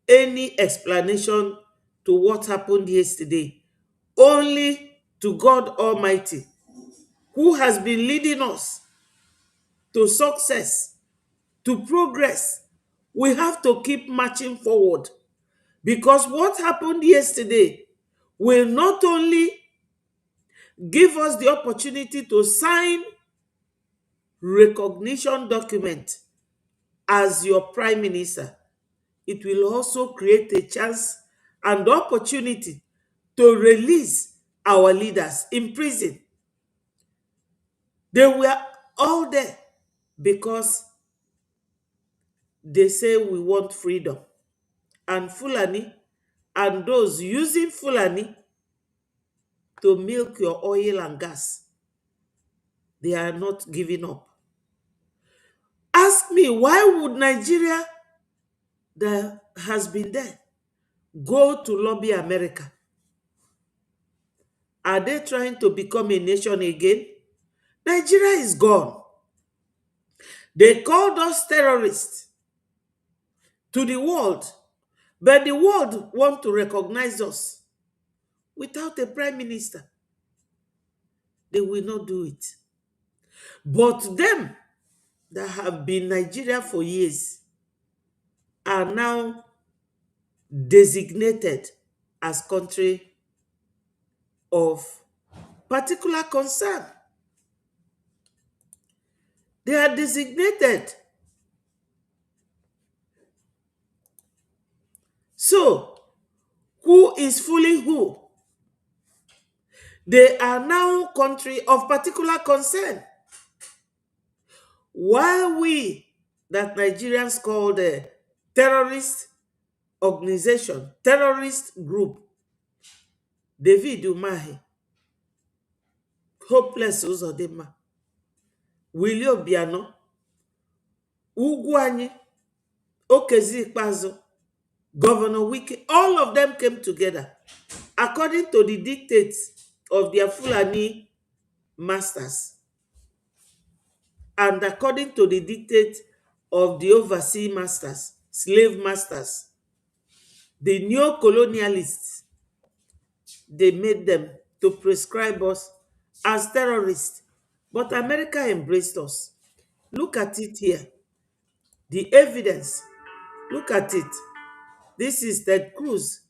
any explanation to what happened yesterday. Only to God Almighty, who has been leading us to success, to progress. We have to keep marching forward because what happened yesterday will not only give us the opportunity to sign recognition document as your prime minister, it will also create a chance and opportunity to release our leaders in prison. They were all there because they say we want freedom. And Fulani and those using Fulani to milk your oil and gas, they are not giving up. Ask me, why would Nigeria that has been there go to lobby America? Are they trying to become a nation again? Nigeria is gone. They called us terrorists to the world, but the world want to recognize us without a prime minister. They will not do it. But them that have been Nigeria for years are now designated as country of particular concern. They are designated. So, who is fooling who? They are now country of particular concern. Why we, that Nigerians called a terrorist organization, terrorist group, David Umahi, Hopeless Uzodinma, Willie Obiano, Ugwu Anyị, Okezi Ikpeazu, Governor Wike, all of them came together according to the dictates of their Fulani masters and according to the dictate of the overseas masters, slave masters, the neo-colonialists. They made them to prescribe us as terrorists. But America embraced us. Look at it here. The evidence. Look at it. This is Ted Cruz,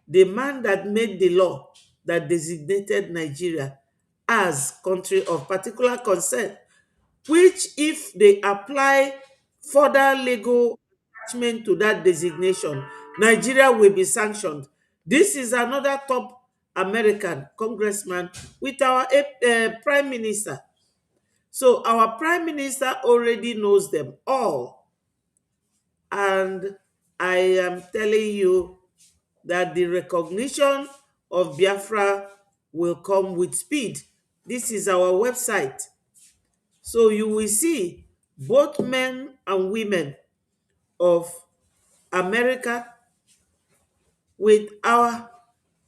the man that made the law that designated Nigeria as country of particular concern, which if they apply further legal attachment to that designation, Nigeria will be sanctioned. This is another top American congressman with our prime minister. So our prime minister already knows them all. And I am telling you that the recognition of Biafra will come with speed. This is our website. So you will see both men and women of America with our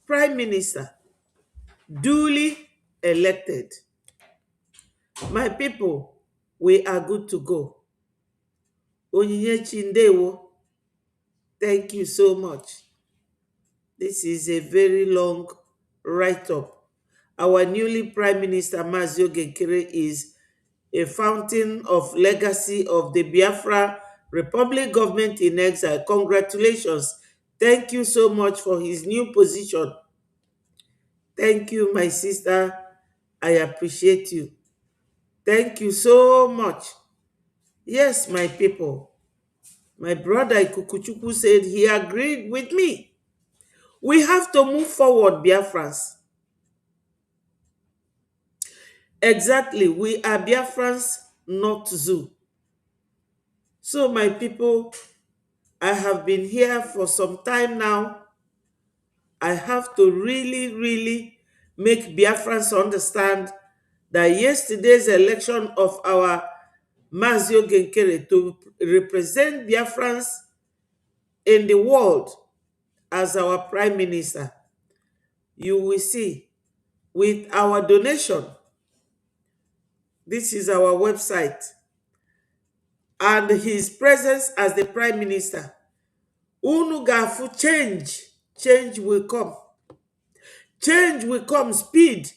prime minister duly elected. My people, we are good to go. Onyinyechi Ndewo, thank you so much. This is a very long write-up. Our newly Prime Minister Mazi Oge Nkere is a fountain of legacy of the Biafra Republic government in exile. Congratulations. Thank you so much for his new position. Thank you, my sister. I appreciate you. Thank you so much. Yes, my people. My brother Ikukuchukwu said he agreed with me. We have to move forward, Biafrans. Exactly, we are Biafrans, not zoo. So, my people, I have been here for some time now. I have to really make Biafrans understand that yesterday's election of our Mazi Oge Nkere to represent Biafrans in the world as our prime minister, you will see with our donation, this is our website, and his presence as the prime minister, unu gafu change will come. Change will come, speed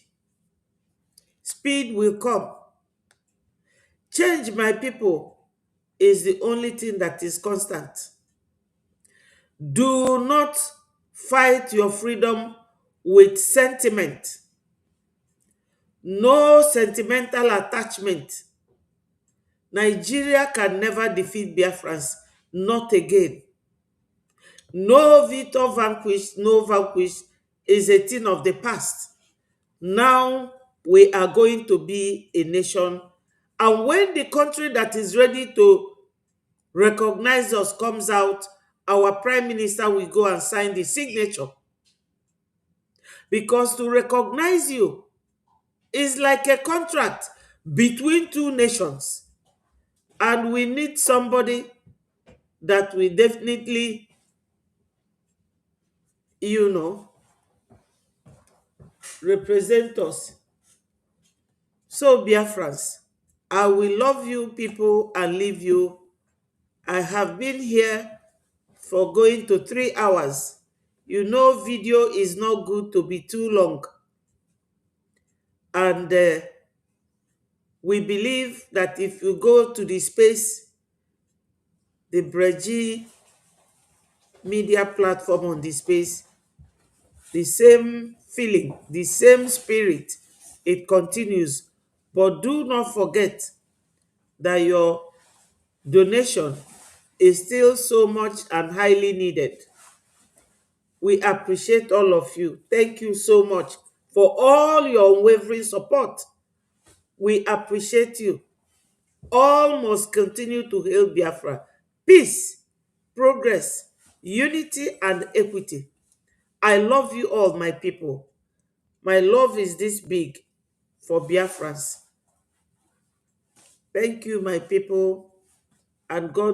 will come. Change, my people, is the only thing that is constant. Do not fight your freedom with sentiment. No sentimental attachment. Nigeria can never defeat Biafrans, not again. No victor vanquished, no vanquished is a thing of the past. Now we are going to be a nation, and when the country that is ready to recognize us comes out, our prime minister will go and sign the signature. Because to recognize you is like a contract between two nations, and we need somebody that will definitely, represent us. So, Biafrans, I will love you people and leave you. I have been here for going to 3 hours. You know, video is not good to be too long. And we believe that if you go to the space, the Brgie media platform on the space, the same feeling, the same spirit, it continues. But do not forget that your donation is still so much and highly needed. We appreciate all of you. Thank you so much for all your unwavering support. We appreciate you. All must continue to hail Biafra. Peace, progress, unity, and equity. I love you all, my people. My love is this big for Biafrans. Thank you, my people, and God